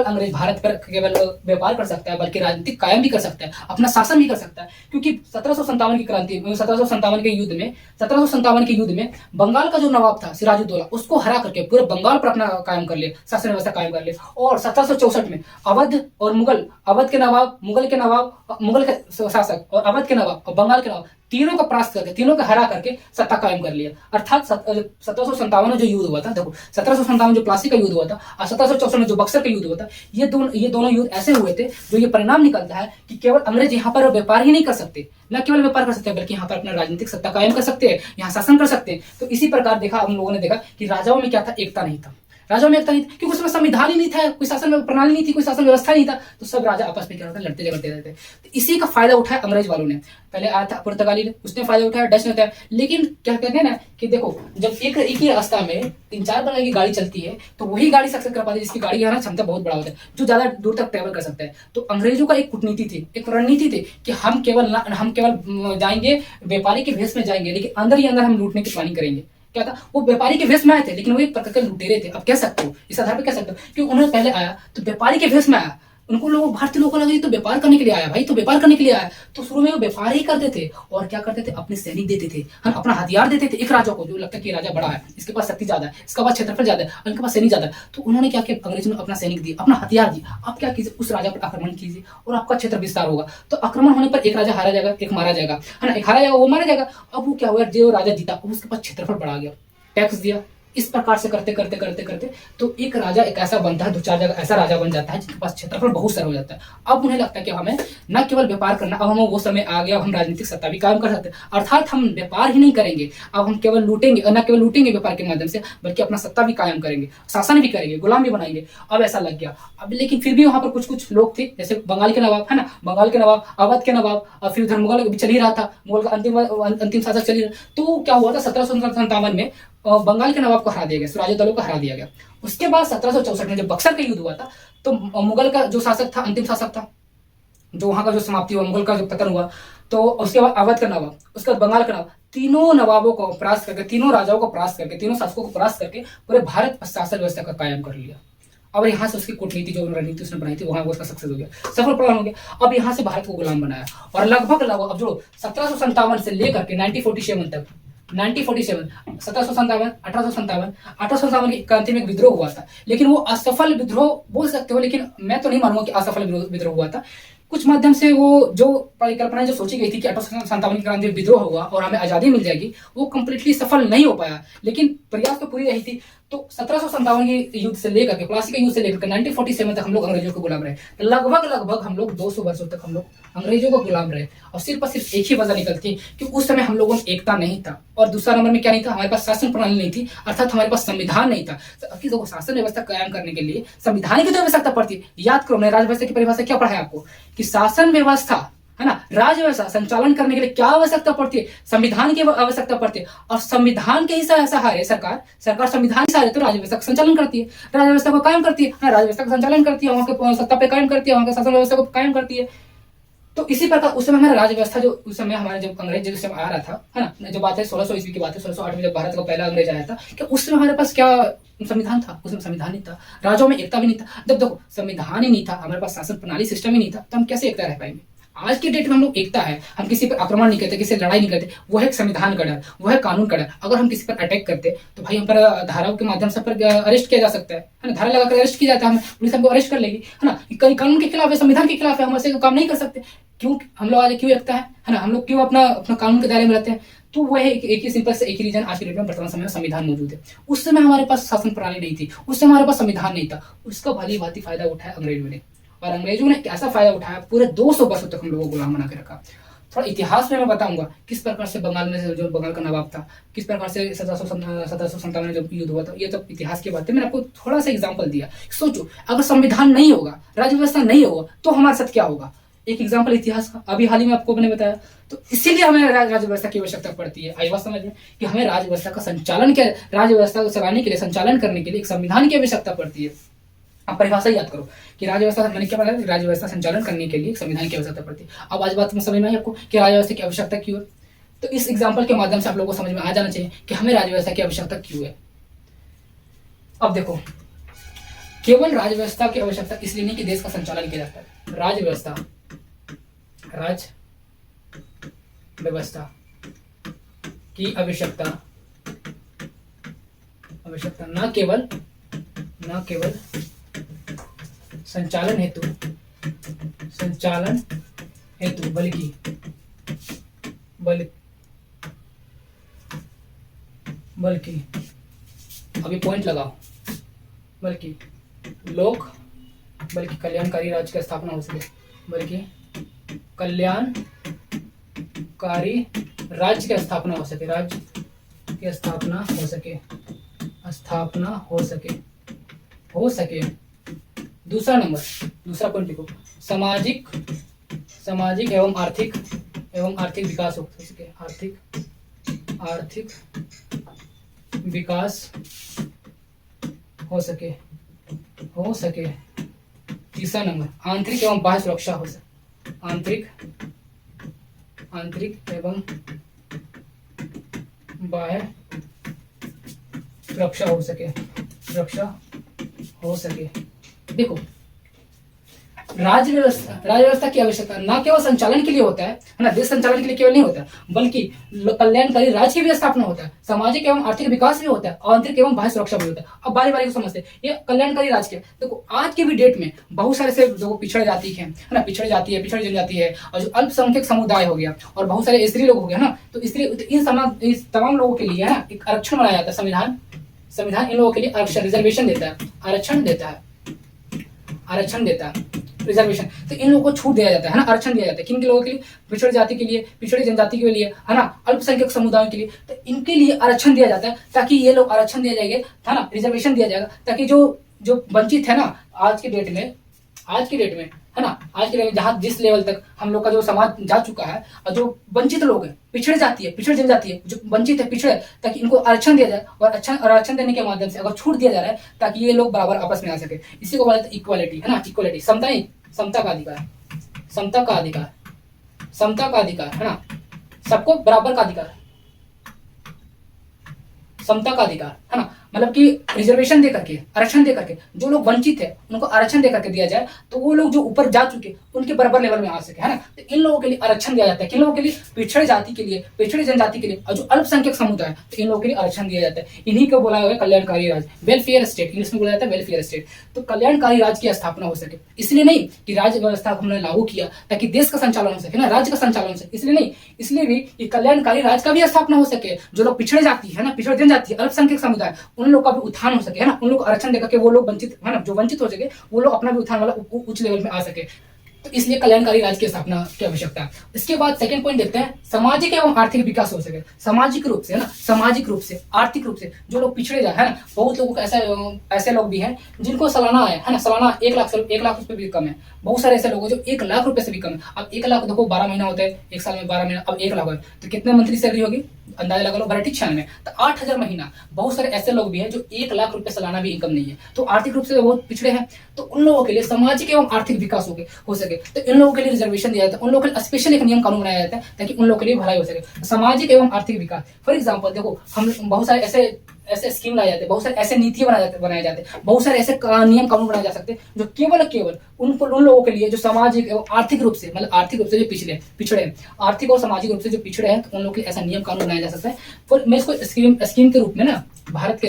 अंग्रेज भारत पर केवल व्यापार कर सकता है, बल्कि राजनीतिक कायम भी कर सकता है, अपना शासन भी कर सकता है। क्योंकि 1757 की क्रांति, 1757 के युद्ध में बंगाल का जो नवाब था सिराजुद्दौला, उसको हरा करके पूरे बंगाल पर अपना कायम कर लिया, शासन व्यवस्था कायम कर लिया। और 1764 में अवध के शासक और अवध के नवाब और बंगाल के नवाब, तीनों को परास्त करके, तीनों को हरा करके सत्ता कायम कर लिया। अर्थात 1757 में जो युद्ध हुआ था, देखो 1757 जो प्लासी का युद्ध हुआ था और 1764 में जो बक्सर का युद्ध हुआ था, ये दोनों युद्ध ऐसे हुए थे जो ये परिणाम निकलता है कि केवल अंग्रेज यहाँ पर व्यापार ही नहीं कर सकते, न केवल व्यापार कर सकते हैं, बल्कि यहाँ पर अपना राजनीतिक सत्ता कायम कर सकते हैं, यहाँ शासन कर सकते हैं। तो इसी प्रकार हम लोगों ने देखा कि राजाओं में क्या था, एकता नहीं था। क्योंकि उसमें संविधान ही नहीं था, कोई शासन प्रणाली नहीं थी, कोई शासन व्यवस्था नहीं था, तो सब राजा आपस में क्या होता, लड़ते झगड़ते रहते। तो इसी का फायदा उठाया अंग्रेज वालों ने। पहले आया था पुर्तगाली ने, उसने फायदा उठाया, डच ने उठाया। लेकिन क्या कहते हैं ना कि देखो, जब एक ही रास्ता में 3-4 प्रकार की गाड़ी चलती है, तो वही गाड़ी सक्सेस कर पाती है जिसकी गाड़ी है ना क्षमता बहुत बड़ा होता है, जो ज्यादा दूर तक ट्रेवल कर सकता है। तो अंग्रेजों का एक कूटनीति थी, एक रणनीति थी कि हम केवल जाएंगे, व्यापारी के भेष में जाएंगे, लेकिन अंदर ही अंदर हम लूटने की प्लानिंग करेंगे। क्या था, वो व्यापारी के भेष में आए थे, लेकिन वो एक प्रकार के लुटेरे थे। अब कह सकते हो, इस आधार पर कह सकते हो कि उन्होंने पहले आया तो व्यापारी के भेष में आया, उनको लोग भारतीय लोगों को लगा तो व्यापार करने के लिए आया भाई, तो व्यापार करने के लिए आया। तो शुरू में वो व्यापार ही करते थे और क्या करते थे, अपने सैनिक देते थे, हम अपना हथियार देते थे एक राजा को, जो लगता है कि राजा बड़ा है, इसके पास शक्ति ज्यादा है, इसके पास क्षेत्रफल ज्यादा है, इनके पास सैनिक ज्यादा है। तो उन्होंने क्या किया, अंग्रेजों ने अपना सैनिक दिया, अपना हथियार दिया, आप क्या कीजिए, उस राजा पर आक्रमण कीजिए और आपका क्षेत्र विस्तार होगा। तो आक्रमण होने पर एक राजा हारा जाएगा, एक मारा जाएगा, है ना, एक हारा जाएगा, वो मारा जाएगा। अब वो क्या हुआ, जो राजा जीता उसके पास क्षेत्रफल बढ़ा गया, टैक्स दिया। इस प्रकार से करते करते करते करते तो एक राजा एक ऐसा बनता है, 2-4 जगह ऐसा राजा बन जाता है जिसके पास क्षेत्रफल बहुत सारा हो जाता है। अब उन्हें लगता है कि हमें न केवल व्यापार करना, अब हमें वो समय आ गया, हम राजनीतिक सत्ता भी कायम कर सकते हैं। अर्थात हम व्यापार ही नहीं करेंगे, अब हम केवल लूटेंगे, न केवल लूटेंगे व्यापार के माध्यम से, बल्कि अपना सत्ता भी कायम करेंगे, शासन भी करेंगे, गुलाम भी बनाएंगे। अब ऐसा लग गया। अब लेकिन फिर भी वहां पर कुछ लोग थे, जैसे बंगाल के नवाब, है ना, बंगाल के नवाब, अवध के नवाब, और फिर उधर मुगल भी चल ही रहा था, मुगल का अंतिम शासक चल ही रहा। तो क्या हुआ था, 1757 में बंगाल के नवाब को हरा दिया गया, सिराजुद्दौला को हरा दिया गया। उसके बाद 1764 में जब बक्सर का युद्ध हुआ था, तो मुगल का जो शासक था, अंतिम शासक था, जो वहां का जो समाप्ति हुआ, मुगल का जो पतन हुआ, तो उसके बाद अवध का नवाब, उसके बाद बंगाल का नवाब, तीनों नवाबों को परास्त करके, तीनों राजाओं को परास्त करके, तीनों शासकों को परास्त करके पूरे भारत पर शासन व्यवस्था का कायम कर लिया। अब यहाँ से उसकी कूटनीति जो रणनीति उसने बनाई थी, वहां वो उसका सक्सेस हो गया, सफल प्लान हो गया। अब यहाँ से भारत को गुलाम बनाया और लगभग अब जो 1757 से लेकर के 1947 तक, 1857 की क्रांति में एक विद्रोह हुआ था, लेकिन वो असफल विद्रोह बोल सकते हो, लेकिन मैं तो नहीं मानूंगा कि असफल विद्रोह हुआ था। कुछ माध्यम से वो जो परिकल्पना जो सोची गई थी कि 1857 की क्रांति में विद्रोह होगा और हमें आजादी मिल जाएगी, वो कंप्लीटली सफल नहीं हो पाया, लेकिन प्रयास तो पूरी रही थी। तो 1757 के युद्ध से लेकर के, प्लासी के युद्ध से लेकर 1947 तक हम लोग अंग्रेजों को गुलाम रहे। तो लगभग हम लोग 200 वर्षों तक हम लोग अंग्रेजों को गुलाम रहे, और सिर्फ एक ही वजह निकलती कि उस समय हम लोगों में एकता नहीं था, और दूसरा नंबर में क्या नहीं था, हमारे पास शासन प्रणाली नहीं थी, अर्थात हमारे पास संविधान नहीं था। तो शासन व्यवस्था कायम करने के लिए संविधान की तो आवश्यकता पड़ती है। याद करो, मैंने राजव्यवस्था की परिभाषा क्या पढ़ा है आपको, कि शासन व्यवस्था, है ना, राज्य व्यवस्था संचालन करने के लिए क्या आवश्यकता पड़ती है, संविधान की आवश्यकता पड़ती है। और संविधान के ही सहारे सरकार संविधान के सहारे तो राज्य व्यवस्था का संचालन करती है, राज्य व्यवस्था को कायम करती है, राज्य व्यवस्था का संचालन करती है, वहां के सत्ता पे कायम करती है, वहां के शासन व्यवस्था को कायम करती है। तो इसी प्रकार उस समय हमारा राज्य व्यवस्था जो उस समय हमारे जब अंग्रेज जिस समय आ रहा था, है ना, जो बात है 1600 ईस्वी की बात है, 1608 में जब भारत का पहला अंग्रेज आया था, कि उस समय हमारे पास क्या संविधान था? उसमें संविधान नहीं था, राज्यों में एकता भी नहीं था। जब देखो संविधान ही नहीं था, हमारे पास शासन प्रणाली सिस्टम ही नहीं था, तो हम कैसे एकता रह पाएंगे? आज के डेट में हम लोग एकता है, हम किसी पर आक्रमण नहीं करते, किसी से लड़ाई नहीं करते, वो है संविधान का डर, वो है कानून का डर। अगर हम किसी पर अटैक करते तो भाई हम पर धाराओं के माध्यम से पर अरेस्ट किया जा सकता है ना, धारा लगाकर अरेस्ट किया जाता है, हमें पुलिस हमको अरेस्ट कर लेगी, है ना। कानून के खिलाफ है, संविधान के खिलाफ है, हम ऐसे काम नहीं कर सकते। क्यों हम लोग आज क्यों एकता है ना, हम लोग क्यों अपना अपना कानून के दायरे में रहते हैं? तो वह एक ही सिंपल से एक ही रीजन, आज के डेट में वर्तमान समय में संविधान मौजूद है। उस समय हमारे पास शासन प्रणाली नहीं थी, उस समय हमारे पास संविधान नहीं था, उसका भली भांति फायदा उठाया अंग्रेजों ने। और अंग्रेजों ने कैसा फायदा उठाया, पूरे 200 वर्षों तक हम लोगों को गुलाम बना के रखा। थोड़ा इतिहास में मैं बताऊंगा किस प्रकार से बंगाल में जो बंगाल का नवाब था, किस प्रकार से 1757 में जब युद्ध हुआ था, ये तो इतिहास की बात है। मैंने आपको थोड़ा सा एग्जांपल दिया। सोचो अगर संविधान नहीं होगा, राज्य व्यवस्था नहीं होगा, तो हमारे साथ क्या होगा? एक एग्जांपल इतिहास का अभी हाल ही में आपको मैंने बताया। तो इसीलिए हमें राज्य व्यवस्था की आवश्यकता पड़ती है। आई बात समझ में कि हमें राज्य व्यवस्था का संचालन, क्या राज्य व्यवस्था को चलाने के लिए, संचालन करने के लिए एक संविधान की आवश्यकता पड़ती है। आप परिभाषा याद करो कि राज्य व्यवस्था, मैंने क्या बताया, राज्य व्यवस्था संचालन करने के लिए संविधान की आवश्यकता पड़ती है। अब आज बात में समझ में आई आपको कि राज्य व्यवस्था की आवश्यकता क्यों है? तो इस एग्जाम्पल के माध्यम से आप लोगों को समझ में आ जाना चाहिए कि हमें राज्य व्यवस्था की आवश्यकता क्यों है। अब देखो, केवल राज्य व्यवस्था की आवश्यकता इसलिए नहीं कि देश का संचालन किया जाता है। राज्य व्यवस्था की आवश्यकता न केवल संचालन हेतु बल्कि अभी पॉइंट लगाओ, बल्कि कल्याणकारी राज्य की स्थापना हो सके, बल्कि कल्याणकारी राज्य की स्थापना हो सके। दूसरा पॉइंट लिखो, सामाजिक एवं आर्थिक विकास हो सके, आर्थिक विकास हो सके। तीसरा नंबर, आंतरिक एवं बाह्य सुरक्षा हो सके, आंतरिक एवं बाह्य सुरक्षा हो सके। देखो, राज्य व्यवस्था की आवश्यकता न केवल संचालन के लिए होता है ना, देश संचालन के लिए केवल नहीं होता है, बल्कि कल्याणकारी राज्य की भी स्थापना होता है, सामाजिक एवं आर्थिक विकास भी होता है, आंतरिक एवं बाह्य सुरक्षा भी होता है। अब बारी बारी को समझते हैं ये कल्याणकारी राज्य क्या। देखो, आज के भी डेट में बहुत सारे से जो पिछड़े जाति है ना, पिछड़ी जनजाति है, और जो अल्पसंख्यक समुदाय हो गया, और बहुत सारे स्त्री लोग हो गया ना, तो इन तमाम लोगों के लिए ना एक आरक्षण बनाया जाता है। संविधान इन लोगों के लिए आरक्षण, रिजर्वेशन देता है, आरक्षण देता है रिजर्वेशन। तो इन लोगों को छूट दिया जाता है ना, आरक्षण दिया जाता है। किन के लोगों के लिए? पिछड़ी जाति के लिए, पिछड़ी जनजाति के लिए, है ना, अल्पसंख्यक समुदायों के लिए। तो इनके लिए आरक्षण दिया जाता है, ताकि ये लोग आरक्षण दिया जाएगा, है ना, रिजर्वेशन दिया जाएगा, ताकि जो वंचित है ना आज के डेट में, है ना, आज के डेट में जहाँ जिस लेवल तक हम लोग का जो समाज जा चुका है, और जो वंचित लोग हैं, पिछड़ी जाति है, पिछड़ी जनजाति है, जो वंचित है, पिछड़े, ताकि इनको आरक्षण दिया जाए, और आरक्षण देने के माध्यम से अगर छूट दिया जा रहा है, ताकि ये लोग बराबर आपस में आ सके। इसी को बोला जाता है इक्वालिटी, है ना, इक्वालिटी, समता का अधिकार, है ना, सबको बराबर का अधिकार, समता का अधिकार, है ना, मतलब कि रिजर्वेशन दे करके, आरक्षण दे करके जो लोग वंचित है उनको आरक्षण दे करके दिया जाए, तो वो लोग जो ऊपर जा चुके उनके बराबर लेवल में आ सके, है ना। तो इन लोगों के लिए आरक्षण दिया जाता है। किन लोगों के लिए? पिछड़े जाति के लिए, पिछड़े जनजाति के लिए, और जो अल्पसंख्यक समुदाय, तो इन लोगों के लिए आरक्षण दिया जाता है। इन्हीं को बोला हुआ है कल्याणकारी राज्य, वेलफेयर स्टेट, इंग्लिश में बोला जाता है वेलफेयर स्टेट। तो कल्याणकारी राज्य की स्थापना हो सके, इसलिए नहीं कि राज्य व्यवस्था को हमने लागू किया ताकि देश का संचालन हो सके ना, राज्य का संचालन हो सके, इसलिए नहीं, इसलिए भी कि कल्याणकारी राज्य का भी स्थापना हो सके। जो लोग पिछड़े जाति है ना, पिछड़े जनजाति, अल्पसंख्यक समुदाय, उन लोग का भी उत्थान हो सके, है ना, उन लोग आरक्षण देकर के वो लोग वंचित, है ना, जो वंचित हो सके वो लोग अपना भी उत्थान वाला उच्च लेवल में आ सके। तो इसलिए कल्याणकारी राज्य की स्थापना की आवश्यकता है। इसके बाद सेकंड पॉइंट देखते हैं, सामाजिक एवं आर्थिक विकास हो सके। सामाजिक रूप से, है ना, सामाजिक रूप से, आर्थिक रूप से जो लोग पिछड़े जाए, है ना, बहुत लोगों को ऐसे लोग भी हैं जिनको सालाना है ना, सालाना 1 लाख रुपए भी कम है। बहुत सारे ऐसे लोग जो 1 लाख रुपए से भी कम है। अब 1 लाख देखो 12 महीना होता है, एक साल में 12 महीना, अब 1 लाख है तो कितने मंथली सैलरी होगी? अंदाजा लगा लो वैरायटी 96, तो 8,000 महीना। बहुत सारे ऐसे लोग भी हैं जो 1 लाख रुपए सालाना भी इनकम नहीं है, तो आर्थिक रूप से बहुत पिछड़े हैं। तो उन लोगों के लिए सामाजिक एवं आर्थिक विकास हो सके, तो इन लोगों के लिए रिजर्वेशन दिया जाता है, उन लोगों के लिए स्पेशल एक नियम कानून बनाया जाता है ताकि उन लोगों के लिए भलाई हो सके। सामाजिक एवं आर्थिक विकास, फॉर एग्जाम्पल देखो, हम बहुत सारे ऐसे स्कीम लाए जाते हैं, बहुत सारे ऐसे नीतियां बनाए जाते हैं, बहुत सारे ऐसे नियम कानून बनाए जा सकते हैं जो केवल उन लोगों के लिए जो सामाजिक एवं आर्थिक रूप से, मतलब आर्थिक रूप से जो पिछड़े हैं, आर्थिक और सामाजिक रूप से जो पिछड़े हैं, तो उन लोगों के लिए ऐसा नियम कानून बनाया जा सकता है। फिर मैं इसको स्कीम के रूप में ना, भारत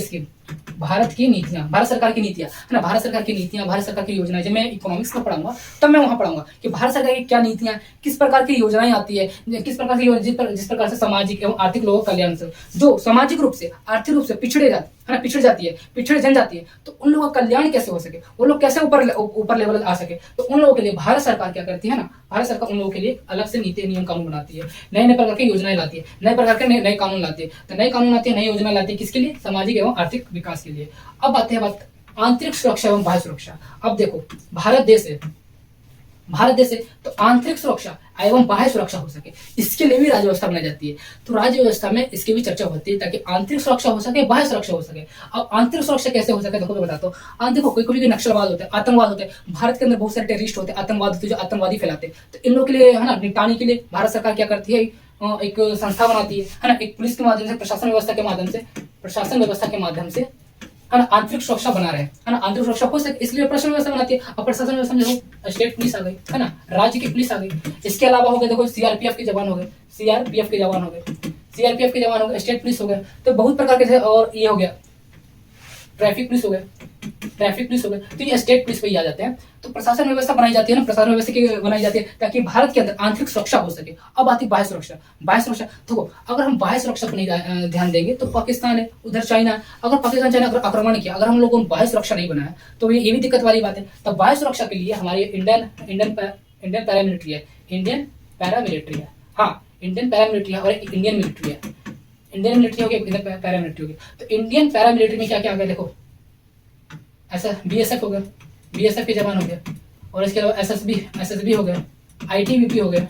की नीतियां, भारत सरकार की नीतियां है ना, भारत सरकार की नीतियां, भारत सरकार की योजनाएं, जब मैं इकोनॉमिक्स में पढ़ाऊंगा तब मैं वहां पढ़ाऊंगा कि भारत सरकार की क्या नीतियां, किस प्रकार की योजनाएं आती है, किस प्रकार की जिस प्रकार से सामाजिक एवं आर्थिक लोगों का कल्याण से, जो सामाजिक रूप से, आर्थिक रूप से पिछड़ जाती है, पिछड़ जन जाती है, तो उन लोगों का कल्याण कैसे हो सके, वो लोग कैसे ऊपर लेवल आ सके, तो उन लोगों के लिए भारत सरकार क्या करती है ना, भारत सरकार उन लोगों के लिए अलग से नीति नियम कानून बनाती है, नए नए प्रकार की योजनाएं लाती है, नए प्रकार के नए कानून लाती है, तो नए कानून आती है, नई योजना लाती है, किसके लिए, सामाजिक एवं आर्थिक विकास के लिए। अब आते हैं बात आंतरिक सुरक्षा एवं बाह्य सुरक्षा। अब देखो, भारत देश है तो आंतरिक सुरक्षा एवं बाह्य सुरक्षा हो सके, इसके लिए भी राज्य व्यवस्था बनाई जाती है। तो राज्य व्यवस्था में इसकी भी चर्चा होती है ताकि आंतरिक सुरक्षा हो सके, बाह्य सुरक्षा हो सके। अब आंतरिक सुरक्षा कैसे हो सके, देखो मैं बताता हूँ। देखो, कोई नक्सलवाद होते हैं, आतंकवाद होते हैं, भारत के अंदर बहुत सारे टेररिस्ट होते हैं, आतंकवाद होते हैं जो आतंकवादी फैलाते हैं, तो इन लोगों के लिए है ना, निपटाने के लिए भारत सरकार क्या करती है, एक संस्था बनाती है ना, एक पुलिस के माध्यम से, प्रशासन व्यवस्था के माध्यम से है ना, आंतरिक सुरक्षा बना रहे है ना, आंतरिक सुरक्षा हो सके, इसलिए प्रशासन व्यवस्था बनाती है। और प्रशासन व्यवस्था में देखो, स्टेट पुलिस आ गई है ना, राज्य की पुलिस आ गई, इसके अलावा हो गए देखो सीआरपीएफ के जवान हो गए, स्टेट पुलिस हो गए, तो बहुत प्रकार के, और ये हो गया ट्रैफिक पुलिस हो गए, तो ये स्टेट पुलिस पे ही आ जाते हैं। तो प्रशासन व्यवस्था बनाई जाती है ना, प्रशासन व्यवस्था की बनाई जाती है ताकि भारत के अंदर आंतरिक सुरक्षा हो सके। अब आती बाह्य सुरक्षा। देखो, अगर हम बाह्य सुरक्षा पर नहीं ध्यान देंगे तो पाकिस्तान है, उधर चाइना है, अगर पाकिस्तान चाइना अगर आक्रमण किया, अगर हम लोगों ने बाह्य सुरक्षा नहीं बनाया तो ये भी दिक्कत वाली बात है। तब बाह्य सुरक्षा के लिए हमारी इंडियन पैरामिलिट्री है, हाँ, इंडियन पैरामिलिट्री है और इंडियन मिलिट्री है। इंडियन मिलिट्री हो गया, इंडियन पैरामिलिट्री हो गया। तो इंडियन पैरामिलिट्री में क्या क्या आ गया, देखो, ऐसा बीएसएफ हो गया, बीएसएफ के जवान हो गया, और इसके अलावा एसएसबी हो गया, आईटीबीपी हो गया।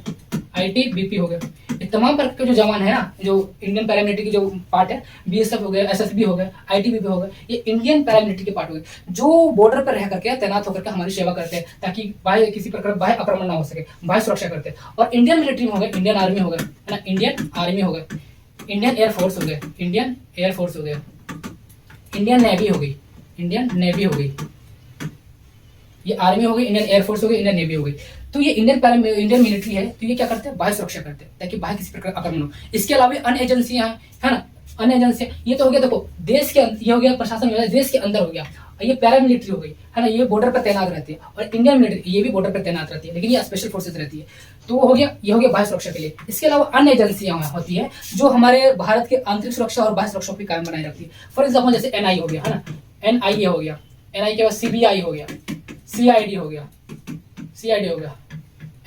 ये तमाम प्रकार के जो जवान है ना, जो इंडियन पैरामिलिट्री की जो पार्ट है, बीएसएफ हो गया, एसएसबी हो गया, आईटीबीपी हो गया, ये इंडियन पैरामिलिट्री के पार्ट हो गए, जो बॉर्डर पर रह करके तैनात होकर के हमारी सेवा करते हैं ताकि किसी प्रकार बाह्य आक्रमण ना हो सके, बाह्य सुरक्षा करते हैं। और इंडियन मिलिट्री में हो गया, इंडियन आर्मी हो गया है ना, इंडियन एयरफोर्स हो गया, इंडियन नेवी हो गई, ये आर्मी हो गई, इंडियन एयरफोर्स हो गई, इंडियन नेवी हो गई। तो ये इंडियन मिलिट्री है, तो ये क्या करते हैं, बाह्य सुरक्षा करते हैं ताकि बाह्य किसी प्रकार आक्रमण हो। इसके अलावा अन्य एजेंसियां हैं, है ना, अन्य एजेंसियां, ये तो हो गया, देखो देश के ये हो गया प्रशासन व्यवस्था, देश के अंदर हो गया। ये पैरामिलिट्री हो गई, है ना, ये बॉर्डर पर तैनात रहती है, और इंडियन मिलिट्री ये भी बॉर्डर पर तैनात रहती है, लेकिन ये स्पेशल फोर्सेज रहती है। तो हो गया, ये हो गया बाह्य सुरक्षा के लिए। इसके अलावा अन्य एजेंसियां होती है जो हमारे भारत के आंतरिक सुरक्षा और बाह्य सुरक्षा की कायम बनाए रखती है। फॉर एग्जाम्पल जैसे एनआई हो गया, है ना, एनआईए हो गया, एनआई के बाद सीबीआई हो गया, सीआईडी हो गया,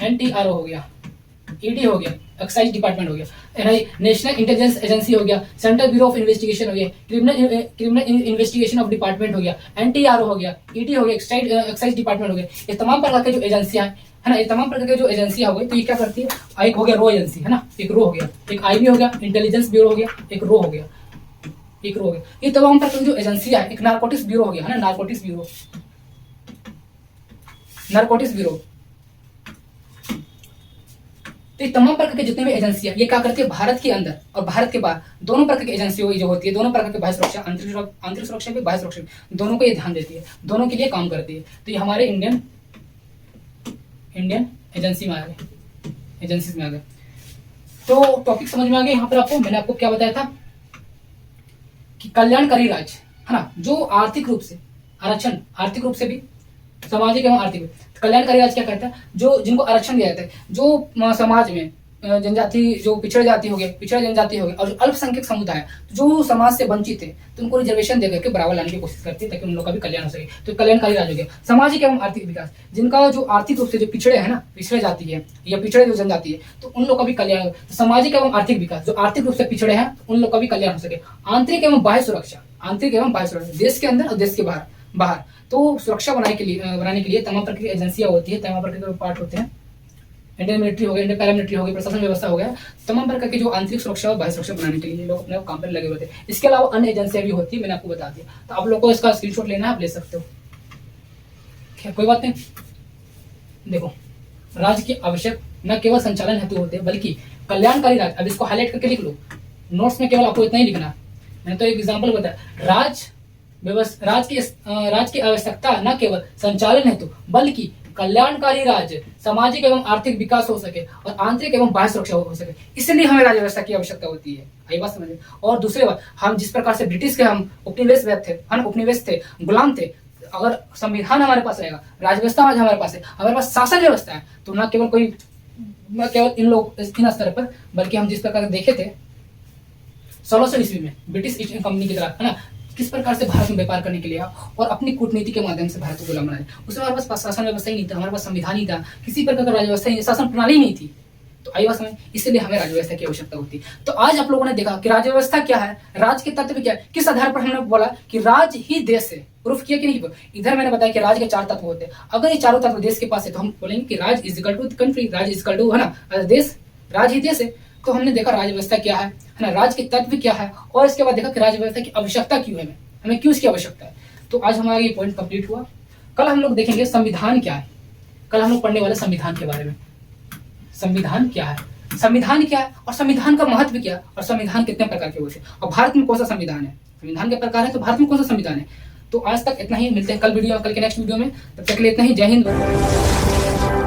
एनटीआरओ हो गया, ईडी हो गया, एक्साइज डिपार्टमेंट हो गया, एनआई नेशनल इंटेलिजेंस एजेंसी हो गया, सेंट्रल ब्यूरो ऑफ इन्वेस्टिगेशन हो गया, क्रिमिनल इन्वेस्टिगेशन ऑफ डिपार्टमेंट हो गया, एनटीआरओ हो गया, ईडी हो गया, एक्साइज डिपार्टमेंट हो गया। ये तमाम प्रकार के जो एजेंसियां है ना, ये तमाम प्रकार के जो एजेंसियां हो गई, तो ये क्या करती है, एक हो गया रो एजेंसी, है ना, एक रो हो गया, एक आईबी हो गया, इंटेलिजेंस ब्यूरो हो गया, एक रो हो गया। ये तमाम प्रकार की जो एजेंसियां है, एक नारकोटिक्स ब्यूरो हो गया, है ना, नारकोटिक्स ब्यूरो। तो ये तमाम प्रकार के जितने भी एजेंसियां, ये क्या करती है, भारत के अंदर और भारत के बाहर दोनों प्रकार की एजेंसियों जो होती है, दोनों प्रकार के बाह्य सुरक्षा, आंतरिक सुरक्षा भी, बाह्य सुरक्षा भी, दोनों को ये ध्यान देती है, दोनों के लिए काम करती है। तो ये हमारे इंडियन एजेंसीज में आ गए। तो टॉपिक समझ में आ गया। यहाँ पर आपको मैंने क्या बताया था कि कल्याणकारी राज्य, है ना, जो आर्थिक रूप से भी, सामाजिक एवं आर्थिक, कल्याणकारी राज्य क्या कहता है, जो जिनको आरक्षण दिया जाता है, जो समाज में जनजाति, जो पिछड़ जनजाति हो गए और जो अल्पसंख्यक समुदाय जो समाज से वंचित है, तो उनको रिजर्वेशन देकर के बराबर लाने की कोशिश करती है ताकि उन लोगों का भी कल्याण हो सके। तो कल्याणकारी राज्य हो गया। सामाजिक एवं आर्थिक विकास, जिनका जो आर्थिक रूप से जो पिछड़े है ना, पिछड़े जाति है या पिछड़े जो जनजाति है, तो उन लोग का भी कल्याण। सामाजिक एवं आर्थिक विकास, जो आर्थिक रूप से पिछड़े हैं, उन लोग का भी कल्याण हो सके। आंतरिक एवं बाह्य सुरक्षा, देश के अंदर और देश के बाहर तो सुरक्षा बनाने के लिए तमाम प्रकार की एजेंसियां होती है, तमाम प्रकार के पार्ट होते हैं। इंडियन मिलिट्री हो गया, इंडियन पैरामिलिट्री हो गई, प्रशासन व्यवस्था हो गया, तमाम प्रकार की जो आंतरिक सुरक्षा और बाह्य सुरक्षा बनाने के लिए लोग अपने काम पर लगे हुए थे। इसके अलावा अन्य एजेंसियां भी होती है, मैंने आपको बता दिया। तो आप लोगों को इसका स्क्रीनशॉट लेना है, आप ले सकते हो, कोई बात नहीं। देखो, राज्य की आवश्यक न केवल संचालन हेतु होते हैं बल्कि कल्याणकारी राज्य, अब इसको हाईलाइट करके लिख लो, नोट्स में केवल आपको इतना ही लिखना। मैंने तो एक एग्जांपल बताया, राज्य की आवश्यकता न केवल संचालन हेतु बल्कि कल्याणकारी राज्य, सामाजिक एवं आर्थिक विकास हो सके और आंतरिक एवं बाह्य सुरक्षा हो सके, इसलिए हमें राज्य व्यवस्था की आवश्यकता होती है। आई बात समझे। और दूसरी बात, हम जिस प्रकार से ब्रिटिश के हम उपनिवेश थे, गुलाम थे, अगर संविधान हमारे पास रहेगा, राज्य व्यवस्था आज हमारे पास है, हमारे पास शासन व्यवस्था है, तो न केवल इन स्तर पर, बल्कि हम जिस प्रकार देखे थे 1600 ईस्वी में ब्रिटिश ईस्ट इंडिया कंपनी की तरह, है ना, किस प्रकार से भारत में व्यापार करने के लिए और अपनी कूटनीति के माध्यम से भारत को गुलाम बनाया, उसमें हमारे पास शासन व्यवस्था ही नहीं था, हमारे पास संविधान ही था, किसी प्रकार का राज्य व्यवस्था, शासन प्रणाली नहीं थी। तो आई बात समझ, इसलिए हमें राज्य व्यवस्था की आवश्यकता होती है। तो आज आप लोगों ने देखा कि राज्य व्यवस्था क्या है, राज्य के तत्व क्या है, किस आधार पर हमने बोला कि राज्य ही देश है, प्रूफ किया कि नहीं। इधर मैंने बताया कि राज्य के 4 तत्व होते हैं, अगर ये चारों तत्व देश के पास है तो हम बोलेंगे कि राज्य इज इक्वल टू कंट्री, राज्य इज इक्वल टू, है ना, देश, राज्य ही देश है। तो हमने देखा राज्य व्यवस्था क्या है ना, राज्य के तत्व क्या है, और इसके बाद देखा कि राज्य व्यवस्था की आवश्यकता क्यों है, हमें क्यों इसकी आवश्यकता है। तो आज हमारा ये पॉइंट कंप्लीट हुआ। कल हम लोग देखेंगे संविधान क्या है, कल हम लोग पढ़ने वाले संविधान के बारे में, संविधान क्या है, संविधान क्या है और संविधान का महत्व क्या, और संविधान कितने प्रकार के होते हैं, और भारत में कौन सा संविधान है, संविधान के प्रकार है तो भारत में कौन सा संविधान है। तो आज तक इतना ही, मिलते हैं कल के नेक्स्ट वीडियो में, तब तक के लिए इतना ही। जय हिंद।